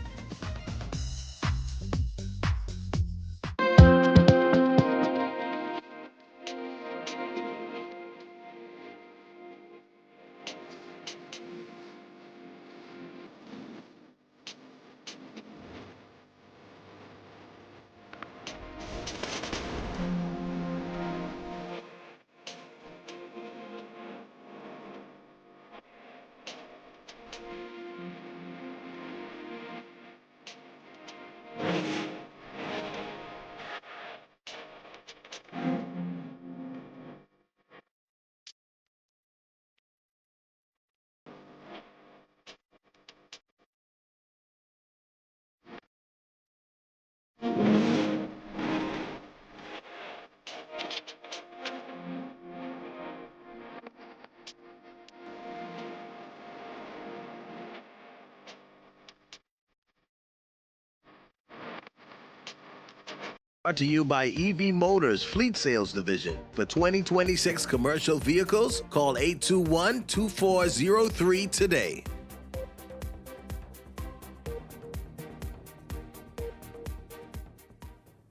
Speaker 1: Brought to you by EV Motors Fleet Sales Division. For 2026 commercial vehicles, call 821-2403 today.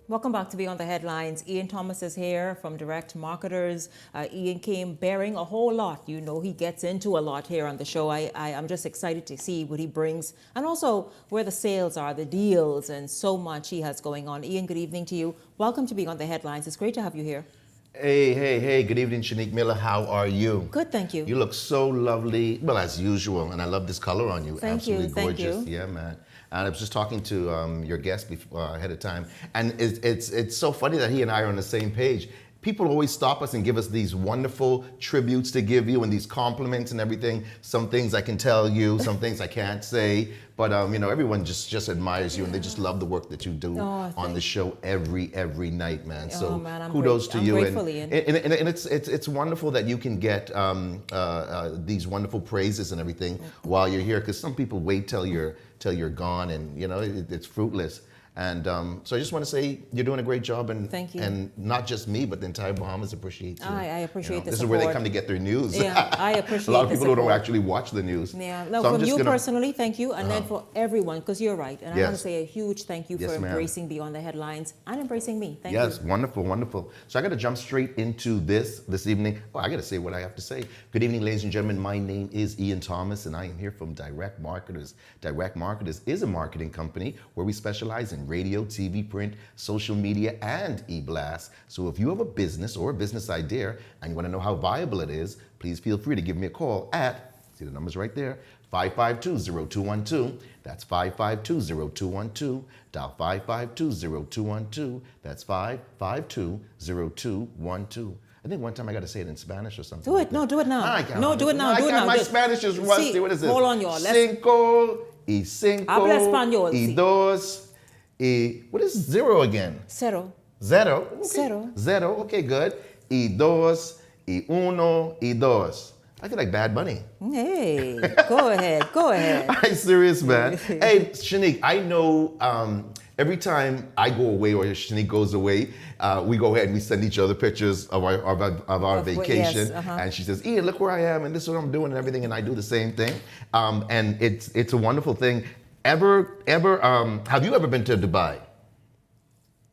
Speaker 2: Welcome back to Beyond the Headlines. Ian Thomas is here from Direct Marketers. Ian came bearing a whole lot. You know, he gets into a lot here on the show. I'm just excited to see what he brings and also where the sales are, the deals, and so much he has going on. Ian, good evening to you. Welcome to Beyond the Headlines. It's great to have you here.
Speaker 3: Hey. Good evening, Shanique Miller. How are you?
Speaker 2: Good, thank you.
Speaker 3: You look so lovely. Well, as usual. And I love this color on you.
Speaker 2: Thank you.
Speaker 3: Absolutely gorgeous.
Speaker 2: Thank you.
Speaker 3: Yeah, man. And I was just talking to your guest ahead of time. And it's so funny that he and I are on the same page. People always stop us and give us these wonderful tributes to give you and these compliments and everything. Some things I can tell you, some things I can't say. But you know, everyone just admires you and they just love the work that you do on the show every night, man. So
Speaker 2: man,
Speaker 3: kudos to you.
Speaker 2: Grateful, Ian.
Speaker 3: And it's wonderful that you can get these wonderful praises and everything while you're here, because some people wait till you're gone, and you know it's fruitless. And so I just want to say you're doing a great job, and
Speaker 2: thank you.
Speaker 3: And not just me, but the entire Bahamas appreciates you.
Speaker 2: I appreciate the
Speaker 3: This
Speaker 2: support.
Speaker 3: is where they come to get their news.
Speaker 2: Yeah, I appreciate
Speaker 3: a lot of
Speaker 2: the
Speaker 3: people who don't
Speaker 2: support.
Speaker 3: actually watch the news.
Speaker 2: Yeah, no,
Speaker 3: So
Speaker 2: from you personally, thank you, and then for everyone, because you're right. And I want to say a huge thank you for embracing Beyond the Headlines and embracing me. Thank you.
Speaker 3: Yes, wonderful. So I got to jump straight into this evening. Oh, I got to say what I have to say. Good evening, ladies and gentlemen. My name is Ian Thomas, and I am here from Direct Marketers. Direct Marketers is a marketing company where we specialize in radio, TV, print, social media, and e-blast. So if you have a business or a business idea and you want to know how viable it is, please feel free to give me a call at, see the numbers right there, 552-0212. That's 552-0212. Dial 552-0212. That's 552-0212. I think one time I got to say it in Spanish or something.
Speaker 2: Do it. No, do it now. Do it now.
Speaker 3: My Spanish is rusty. What is it?
Speaker 2: Hold on, y'all.
Speaker 3: Cinco y cinco
Speaker 2: Habla español.
Speaker 3: y dos. What is zero again?
Speaker 2: Cero.
Speaker 3: Zero? Okay.
Speaker 2: Cero.
Speaker 3: Zero, okay, good. Y dos, y uno, y dos. I feel like Bad Bunny.
Speaker 2: Hey, go ahead.
Speaker 3: I'm serious, man. Hey, Shanique, I know every time I go away or Shanique goes away, we go ahead and we send each other pictures of our vacation.
Speaker 2: Yes,
Speaker 3: And she says, Ian, look where I am, and this is what I'm doing and everything, and I do the same thing. And it's a wonderful thing. Have you ever been to Dubai?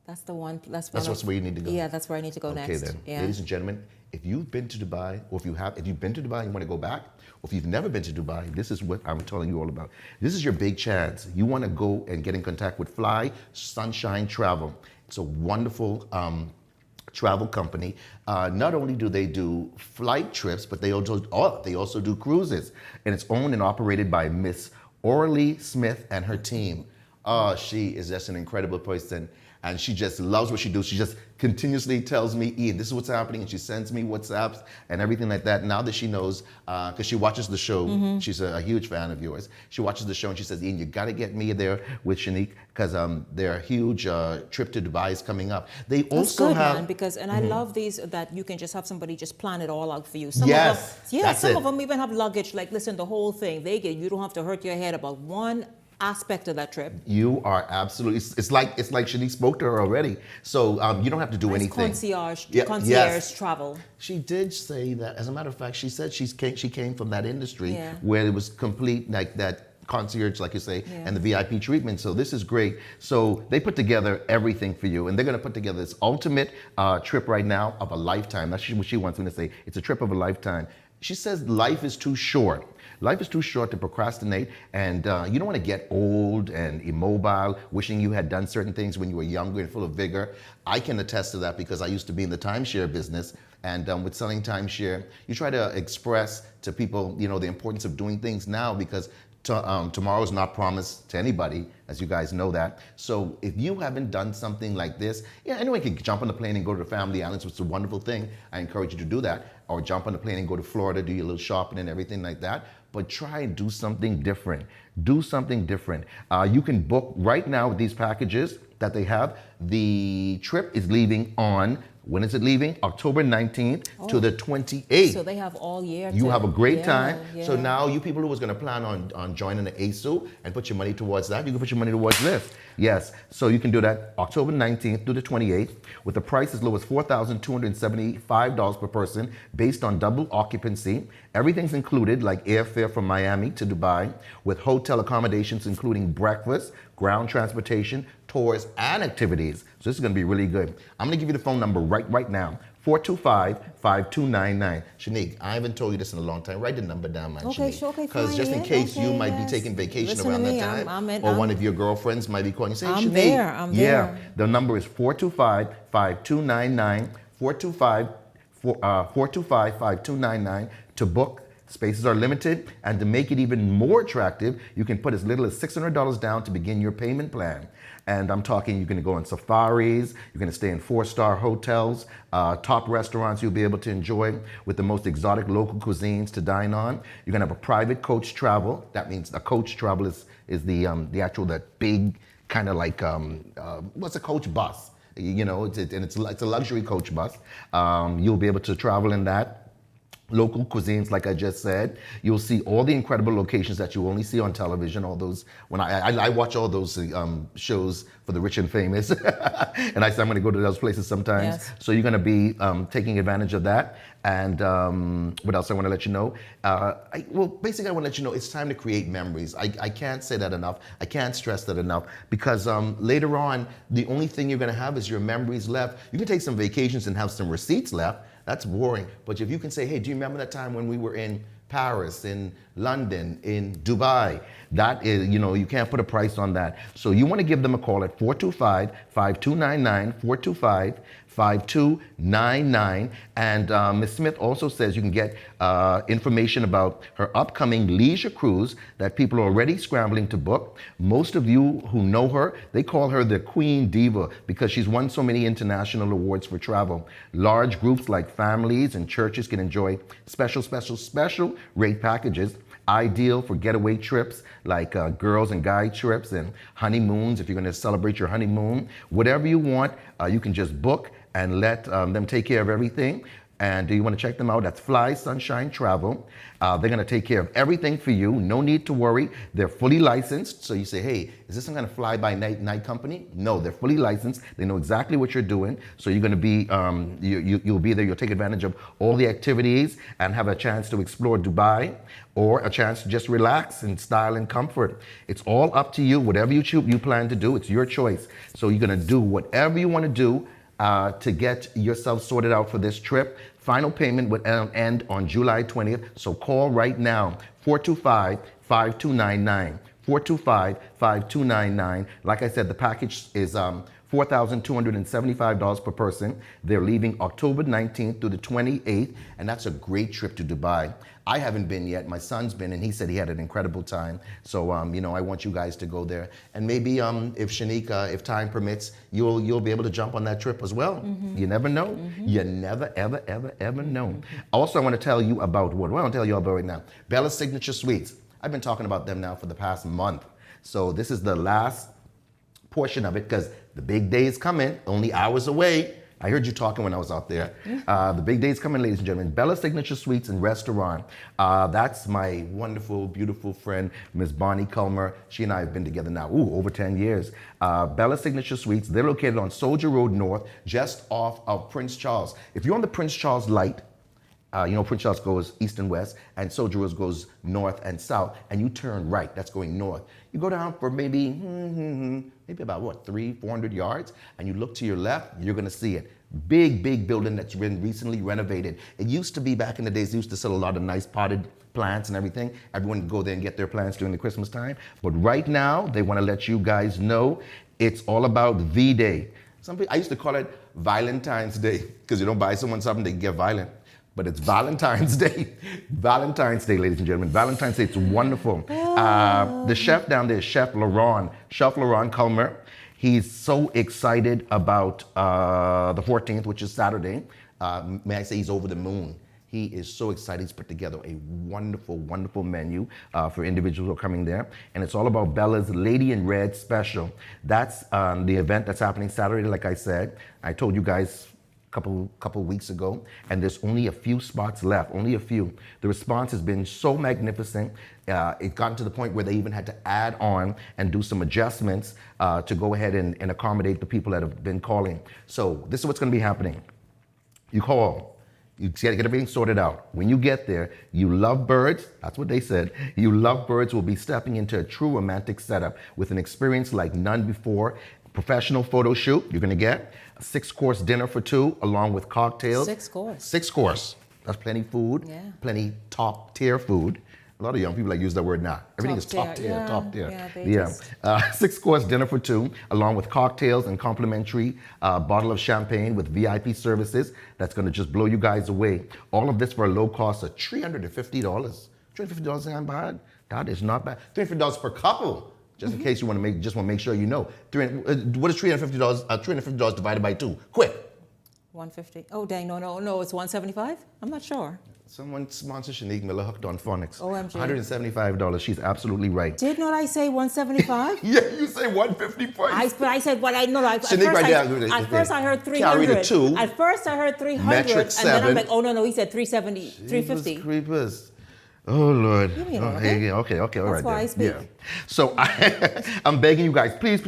Speaker 2: That's the one. That's
Speaker 3: where you need to go.
Speaker 2: Yeah, that's where I need to go next.
Speaker 3: Okay, then,
Speaker 2: yeah. Ladies
Speaker 3: and gentlemen, if you've been to Dubai, or if you've been to Dubai and you want to go back, or if you've never been to Dubai, this is what I'm telling you all about. This is your big chance. You want to go and get in contact with Fly Sunshine Travel. It's a wonderful travel company. Not only do they do flight trips, but they also do cruises, and it's owned and operated by Miss Orly Smith and her team. She is just an incredible person, and she just loves what she does. She just continuously tells me, Ian, this is what's happening, and she sends me WhatsApps and everything like that. Now that she knows, because she watches the show, she's a huge fan of yours. She watches the show and she says, Ian, you got to get me there with Shanique, because their huge trip to Dubai is coming up. They
Speaker 2: That's
Speaker 3: also
Speaker 2: good,
Speaker 3: have,
Speaker 2: man, because I love these that you can just have somebody just plan it all out for you.
Speaker 3: Some
Speaker 2: of them even have luggage. Like, listen, the whole thing you don't have to hurt your head about one aspect of that trip.
Speaker 3: You are absolutely. It's like Shanique spoke to her already. So you don't have to do anything.
Speaker 2: Concierge travel.
Speaker 3: She did say that. As a matter of fact, she said she came from that industry where it was complete, like that concierge, like you say, and the VIP treatment. So this is great. So they put together everything for you, and they're going to put together this ultimate trip right now of a lifetime. That's what she wants me to say. It's a trip of a lifetime. She says life is too short. Life is too short to procrastinate, and you don't want to get old and immobile, wishing you had done certain things when you were younger and full of vigor. I can attest to that because I used to be in the timeshare business, and with selling timeshare, you try to express to people, the importance of doing things now, because tomorrow is not promised to anybody, as you guys know that. So if you haven't done something like this, anyone can jump on the plane and go to the Family Islands, which is a wonderful thing. I encourage you to do that. Or jump on the plane and go to Florida, do your little shopping and everything like that. But try and do something different. Do something different. You can book right now with these packages that they have. The trip is leaving on, when is it leaving? October 19th to the 28th.
Speaker 2: So they have all year.
Speaker 3: You have a great time. Yeah. So now you people who was going to plan on joining the ASU and put your money towards that, you can put your money towards this. Yes, so you can do that October 19th through the 28th with a price as low as $4,275 per person based on double occupancy. Everything's included, like airfare from Miami to Dubai, with hotel accommodations including breakfast, ground transportation, tours, and activities. So this is gonna be really good. I'm gonna give you the phone number right now. 425-5299. Shanique, I haven't told you this in a long time. Write the number down, man.
Speaker 2: Okay,
Speaker 3: Shanique.
Speaker 2: sure, okay,
Speaker 3: Because
Speaker 2: fine,
Speaker 3: just in
Speaker 2: yeah,
Speaker 3: case you
Speaker 2: okay,
Speaker 3: might
Speaker 2: yes.
Speaker 3: be taking vacation
Speaker 2: Listen
Speaker 3: around
Speaker 2: to
Speaker 3: that
Speaker 2: me,
Speaker 3: time,
Speaker 2: I'm
Speaker 3: or one of your girlfriends might be calling you saying,
Speaker 2: I'm
Speaker 3: Shanique.
Speaker 2: there, I'm there.
Speaker 3: The number is 425-5299. 425-5299 to book. Spaces are limited, and to make it even more attractive, you can put as little as $600 down to begin your payment plan. And I'm talking, you're gonna go on safaris, you're gonna stay in 4-star hotels, top restaurants you'll be able to enjoy with the most exotic local cuisines to dine on. You're gonna have a private coach travel. That means a coach travel is the actual, that big kind of like, what's a coach bus? You know, it's a luxury coach bus. You'll be able to travel in that. Local cuisines, like I just said. You'll see all the incredible locations that you only see on television. All those, when I watch all those shows for the rich and famous, and I'm going to go to those places sometimes.
Speaker 2: Yes.
Speaker 3: So you're going to be taking advantage of that. And what else I want to let you know? Basically, I want to let you know it's time to create memories. I can't say that enough. I can't stress that enough, because later on, the only thing you're going to have is your memories left. You can take some vacations and have some receipts left. That's boring. But if you can say, hey, do you remember that time when we were in Paris, in London, in Dubai? That is, you know, you can't put a price on that. So you want to give them a call at 425-5299, 425-5299. And Ms. Smith also says you can get information about her upcoming leisure cruise that people are already scrambling to book. Most of you who know her, they call her the Queen Diva because she's won so many international awards for travel. Large groups like families and churches can enjoy special rate packages, ideal for getaway trips like girls and guy trips and honeymoons. If you're going to celebrate your honeymoon, whatever you want, you can just book and let them take care of everything. And do you want to check them out? That's Fly Sunshine Travel. They're going to take care of everything for you. No need to worry. They're fully licensed. So you say, hey, is this some kind of fly-by-night company? No, they're fully licensed. They know exactly what you're doing. So you're going to be, you'll be there. You'll take advantage of all the activities and have a chance to explore Dubai, or a chance to just relax in style and comfort. It's all up to you. Whatever you plan to do, it's your choice. So you're going to do whatever you want to do to get yourself sorted out for this trip. Final payment would end on July 20th, so call right now, 425-5299, 425-5299. Like I said, the package is $4,275 per person. They're leaving October 19th through the 28th, and that's a great trip to Dubai. I haven't been yet. My son's been, and he said he had an incredible time. So, you know, I want you guys to go there. And maybe if Shanique, if time permits, you'll be able to jump on that trip as well. Mm-hmm. You never know. Mm-hmm. You never, ever know. Also, I want to tell you about what I want to tell you about right now. Bella's Signature Suites. I've been talking about them now for the past month. So this is the last portion of it, because the big day is coming, only hours away. I heard you talking when I was out there. The big day is coming, ladies and gentlemen. Bella's Signature Suites and Restaurant. That's my wonderful, beautiful friend, Ms. Bonnie Culmer. She and I have been together now, over 10 years. Bella's Signature Suites, they're located on Soldier Road North, just off of Prince Charles. If you're on the Prince Charles Light, you know, Prince Charles goes east and west, and Soldier Road goes north and south, and you turn right, that's going north. You go down for maybe about what, 300-400 yards, and you look to your left, you're gonna see it. Big building that's been recently renovated. It used to be, back in the days, they used to sell a lot of nice potted plants and everything. Everyone would go there and get their plants during the Christmas time. But right now, they wanna let you guys know it's all about V-Day. I used to call it Valentine's Day, because you don't buy someone something, they get violent. But it's Valentine's Day. Valentine's Day, ladies and gentlemen. Valentine's Day, it's wonderful. The chef down there is Chef Laurent Culmer. He's so excited about the 14th, which is Saturday. May I say he's over the moon. He is so excited. He's put together a wonderful menu for individuals who are coming there. And it's all about Bella's Lady in Red special. That's the event that's happening Saturday, like I said. I told you guys couple weeks ago, and there's only a few spots left, only a few. The response has been so magnificent. It got to the point where they even had to add on and do some adjustments to go ahead and accommodate the people that have been calling. So this is what's going to be happening. You call, you get everything sorted out. When you get there, you love birds, that's what they said. You love birds will be stepping into a true romantic setup with an experience like none before. Professional photo shoot, you're gonna get a 6-course dinner for 2 along with cocktails.
Speaker 2: 6 course.
Speaker 3: 6 course. That's plenty food, plenty top tier food. A lot of young people use that word now. Everything is top tier, top tier. Yeah. 6-course dinner for 2 along with cocktails and complimentary bottle of champagne with VIP services. That's gonna just blow you guys away. All of this for a low cost of $350. $350 isn't bad. That is not bad. $350 per couple. Just in case you want to make sure you know. What is $350? $350 divided by 2. Quick.
Speaker 2: 150. Oh dang, no, it's 175? I'm not sure.
Speaker 3: Someone sponsors Shanique Miller hooked on phonics.
Speaker 2: OMG.
Speaker 3: $175. She's absolutely right.
Speaker 2: Did not I say 175?
Speaker 3: Yeah, you say 150 price.
Speaker 2: But I said what I know. At first I heard 300.
Speaker 3: Carry the 2.
Speaker 2: At first I heard 300,
Speaker 3: Metric
Speaker 2: and
Speaker 3: 7.
Speaker 2: then I'm like, oh no, he said 370, 350.
Speaker 3: Creepers. Oh Lord. Okay, all
Speaker 2: That's
Speaker 3: right.
Speaker 2: Why I speak.
Speaker 3: Yeah. So I'm begging you guys, please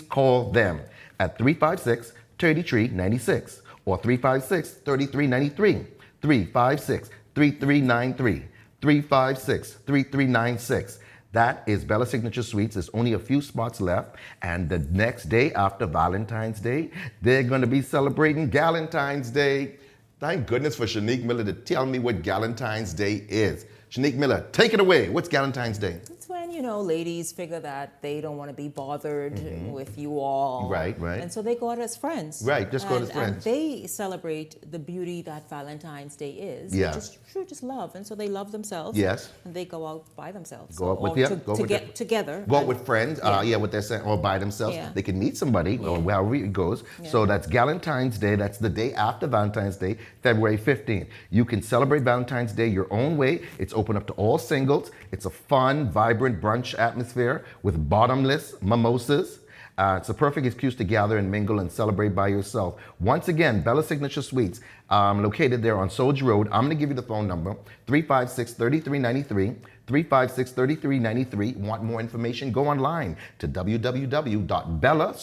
Speaker 3: call them at 356-3396 or 356-3393, 356-3393, 356-3396. That is Bella Signature Suites. There's only a few spots left. And the next day after Valentine's Day, they're going to be celebrating Galentine's Day. Thank goodness for Shanique Miller to tell me what Galentine's Day is. Shanique Miller, take it away. What's Galentine's Day?
Speaker 2: It's when, ladies figure that they don't want to be bothered with you all.
Speaker 3: Right.
Speaker 2: And so they go out as friends.
Speaker 3: Right, just go out as friends.
Speaker 2: And they celebrate the beauty that Valentine's Day is.
Speaker 3: Yeah.
Speaker 2: Just love. And so they love themselves.
Speaker 3: Yes.
Speaker 2: And they go out by themselves.
Speaker 3: Go out with
Speaker 2: together.
Speaker 3: Go out with friends, with their or by themselves.
Speaker 2: Yeah.
Speaker 3: They can meet somebody, or however it goes. Yeah. So that's Galentine's Day. That's the day after Valentine's Day, February 15th. You can celebrate Valentine's Day your own way. It's open up to all singles. It's a fun, vibrant brunch atmosphere with bottomless mimosas. It's a perfect excuse to gather and mingle and celebrate by yourself. Once again, Bella Signature Suites, located there on Soldier Road. I'm going to give you the phone number, 356-3393, 356-3393. Want more information? Go online to Bella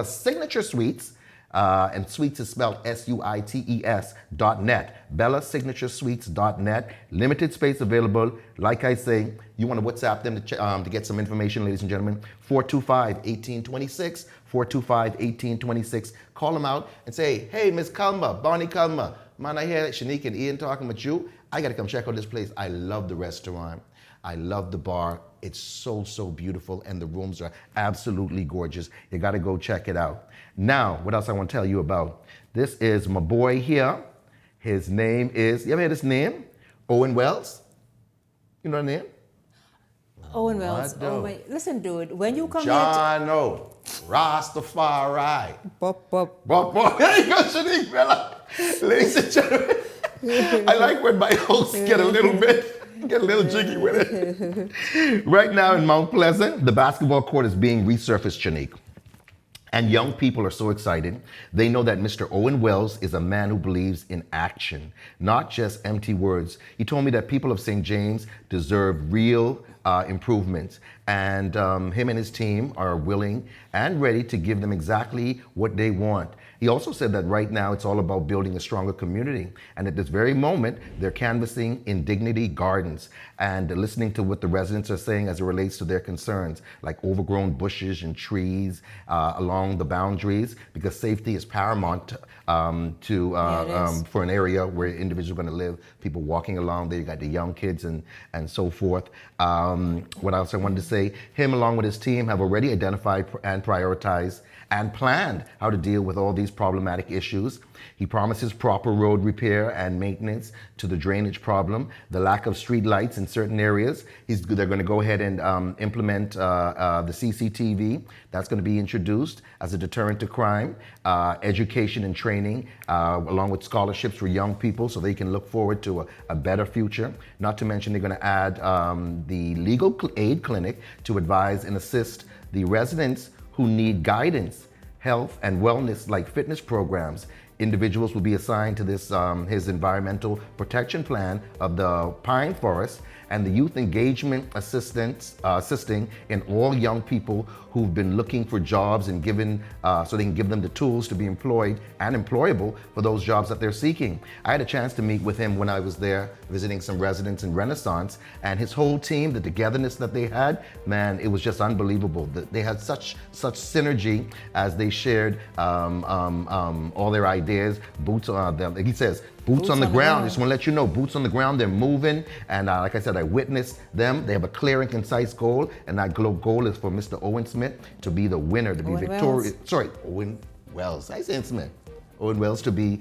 Speaker 3: Signature Suites, and Suites is spelled SUITES.net. BellaSignatureSuites.net. Limited space available. Like I say, you want to WhatsApp them to get some information, ladies and gentlemen. 425-1826. 425-1826. Call them out and say, hey, Miss Kalma, Bonnie Kalma, man, I hear Shanique and Ian talking about you. I got to come check out this place. I love the restaurant. I love the bar. It's so beautiful, and the rooms are absolutely gorgeous. You got to go check it out. Now, what else I want to tell you about? This is my boy here. His name is, you ever heard his name? Owen Wells. You know the name?
Speaker 2: Owen Wells. Oh, wait. Listen, dude, when you come
Speaker 3: John O. Rastafari.
Speaker 2: Bop.
Speaker 3: There you go, Shanique Bella. Ladies and gentlemen, I like when my hosts get a little jiggy with it. Right now in Mount Pleasant, the basketball court is being resurfaced, Shanique. And young people are so excited. They know that Mr. Owen Wells is a man who believes in action, not just empty words. He told me that people of St. James deserve real improvements. And him and his team are willing and ready to give them exactly what they want. He also said that right now it's all about building a stronger community. And at this very moment, they're canvassing in Dignity Gardens and listening to what the residents are saying as it relates to their concerns, like overgrown bushes and trees along the boundaries, because safety is paramount for an area where individuals are going to live, people walking along there, you got the young kids and so forth. What else I wanted to say, him along with his team have already identified and prioritized and planned how to deal with all these problematic issues. He promises proper road repair and maintenance to the drainage problem, the lack of street lights in certain areas. They're going to go ahead and implement the CCTV. That's going to be introduced as a deterrent to crime, education and training, along with scholarships for young people so they can look forward to a better future. Not to mention they're going to add the legal aid clinic to advise and assist the residents who need guidance, health and wellness like fitness programs. Individuals will be assigned to this his environmental protection plan of the pine forest, and the youth engagement assisting in all young people who've been looking for jobs and so they can give them the tools to be employed and employable for those jobs that they're seeking. I had a chance to meet with him when I was there visiting some residents in Renaissance, and his whole team, the togetherness that they had, man, it was just unbelievable. They had such synergy as they shared all their ideas. Boots on them. He says, boots on the ground. I just want to let you know, boots on the ground, they're moving. And like I said, I witnessed them. They have a clear and concise goal. And that goal is for Mr. Owen Smith to be the winner, to be victorious. Sorry, Owen Wells. I said Smith. Owen Wells to be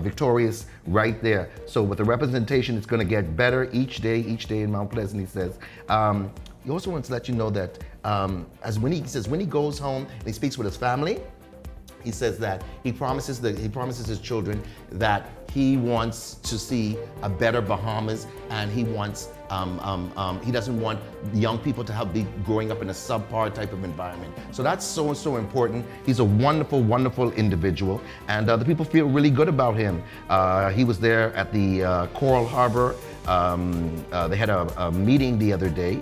Speaker 3: victorious right there. So with the representation, it's going to get better each day in Mount Pleasant, he says. He also wants to let you know that when he goes home and he speaks with his family, he says that he promises his children that he wants to see a better Bahamas, and he wants he doesn't want young people to be growing up in a subpar type of environment. So that's so important. He's a wonderful individual, and the people feel really good about him. He was there at the Coral Harbor. They had a meeting the other day.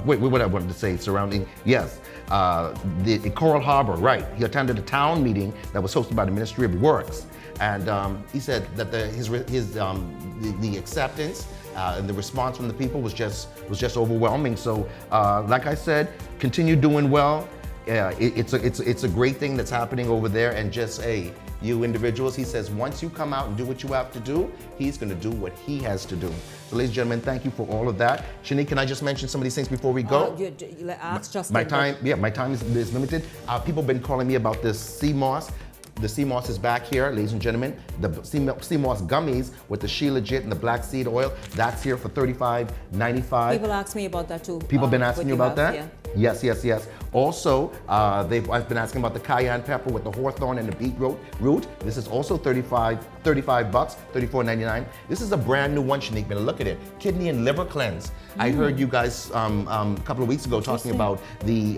Speaker 3: What I wanted to say surrounding, yes, the Coral Harbor, right. He attended a town meeting that was hosted by the Ministry of Works. And he said that the acceptance and the response from the people was just overwhelming. So, like I said, continue doing well. It's a great thing that's happening over there. And just you individuals, he says, once you come out and do what you have to do, he's going to do what he has to do. So, ladies and gentlemen, thank you for all of that. Shanique, can I just mention some of these things before we go?
Speaker 2: Ask Justin.
Speaker 3: My time is limited. People have been calling me about this sea moss. The sea moss is back here, ladies and gentlemen. The sea moss gummies with the She Legit and the black seed oil, that's here for $35.95.
Speaker 2: People ask me about that too.
Speaker 3: People been asking you about that?
Speaker 2: Yeah.
Speaker 3: Yes. Also, I've been asking about the cayenne pepper with the hawthorn and the beetroot root. This is also $35, $34.99. This is a brand new one, Shanique. Look at it. Kidney and liver cleanse. I heard you guys a couple of weeks ago talking about the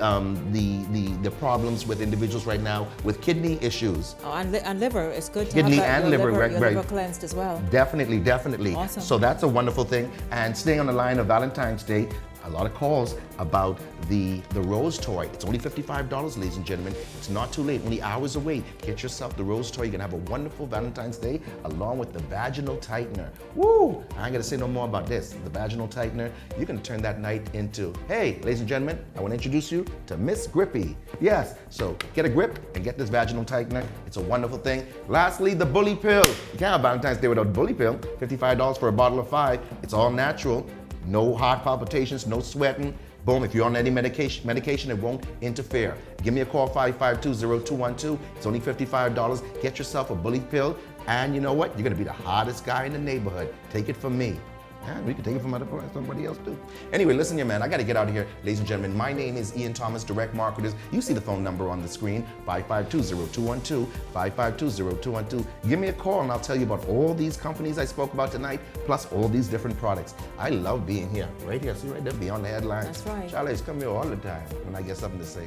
Speaker 3: problems with individuals right now with kidney issues.
Speaker 2: Oh, and liver. It's good to
Speaker 3: kidney
Speaker 2: have
Speaker 3: and
Speaker 2: your
Speaker 3: liver,
Speaker 2: liver cleansed as well.
Speaker 3: Definitely.
Speaker 2: Awesome.
Speaker 3: So that's a wonderful thing. And staying on the line of Valentine's Day, a lot of calls about the Rose toy. It's only $55, ladies and gentlemen. It's not too late, only hours away. Get yourself the Rose toy. You're gonna have a wonderful Valentine's Day along with the vaginal tightener. Woo! I ain't gonna say no more about this. The vaginal tightener, you're gonna turn that night into, hey, ladies and gentlemen, I wanna introduce you to Miss Grippy. Yes, so get a grip and get this vaginal tightener. It's a wonderful thing. Lastly, the bully pill. You can't have Valentine's Day without a bully pill. $55 for a bottle of 5. It's all natural. No heart palpitations, no sweating. Boom, if you're on any medication, it won't interfere. Give me a call, 552-0212. It's only $55. Get yourself a bully pill. And you know what? You're gonna be the hottest guy in the neighborhood. Take it from me. Yeah, we can take it from somebody else too. Anyway, listen here, man. I got to get out of here, ladies and gentlemen. My name is Ian Thomas, Direct Marketers. You see the phone number on the screen, 552-0212, 552-0212. Give me a call and I'll tell you about all these companies I spoke about tonight, plus all these different products. I love being here, right here. See right there, beyond the headlines.
Speaker 2: That's right.
Speaker 3: Charlie's come here all the time when I get something to say.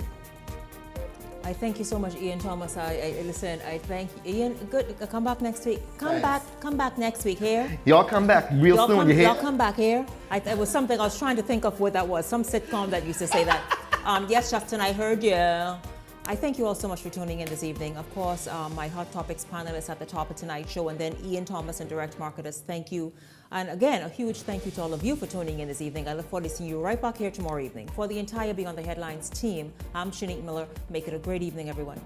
Speaker 2: I thank you so much, Ian Thomas. Listen, I thank Ian. Good, come back next week. Come back next week here.
Speaker 3: Y'all come back real soon. You hear?
Speaker 2: Y'all come back here. It was something I was trying to think of what that was. Some sitcom that used to say that. Yes, Justin, I heard you. I thank you all so much for tuning in this evening. Of course, my Hot Topics panelists at the top of tonight's show, and then Ian Thomas and Direct Marketers. Thank you. And again, a huge thank you to all of you for tuning in this evening. I look forward to seeing you right back here tomorrow evening. For the entire Beyond the Headlines team, I'm Shanique Miller. Make it a great evening, everyone.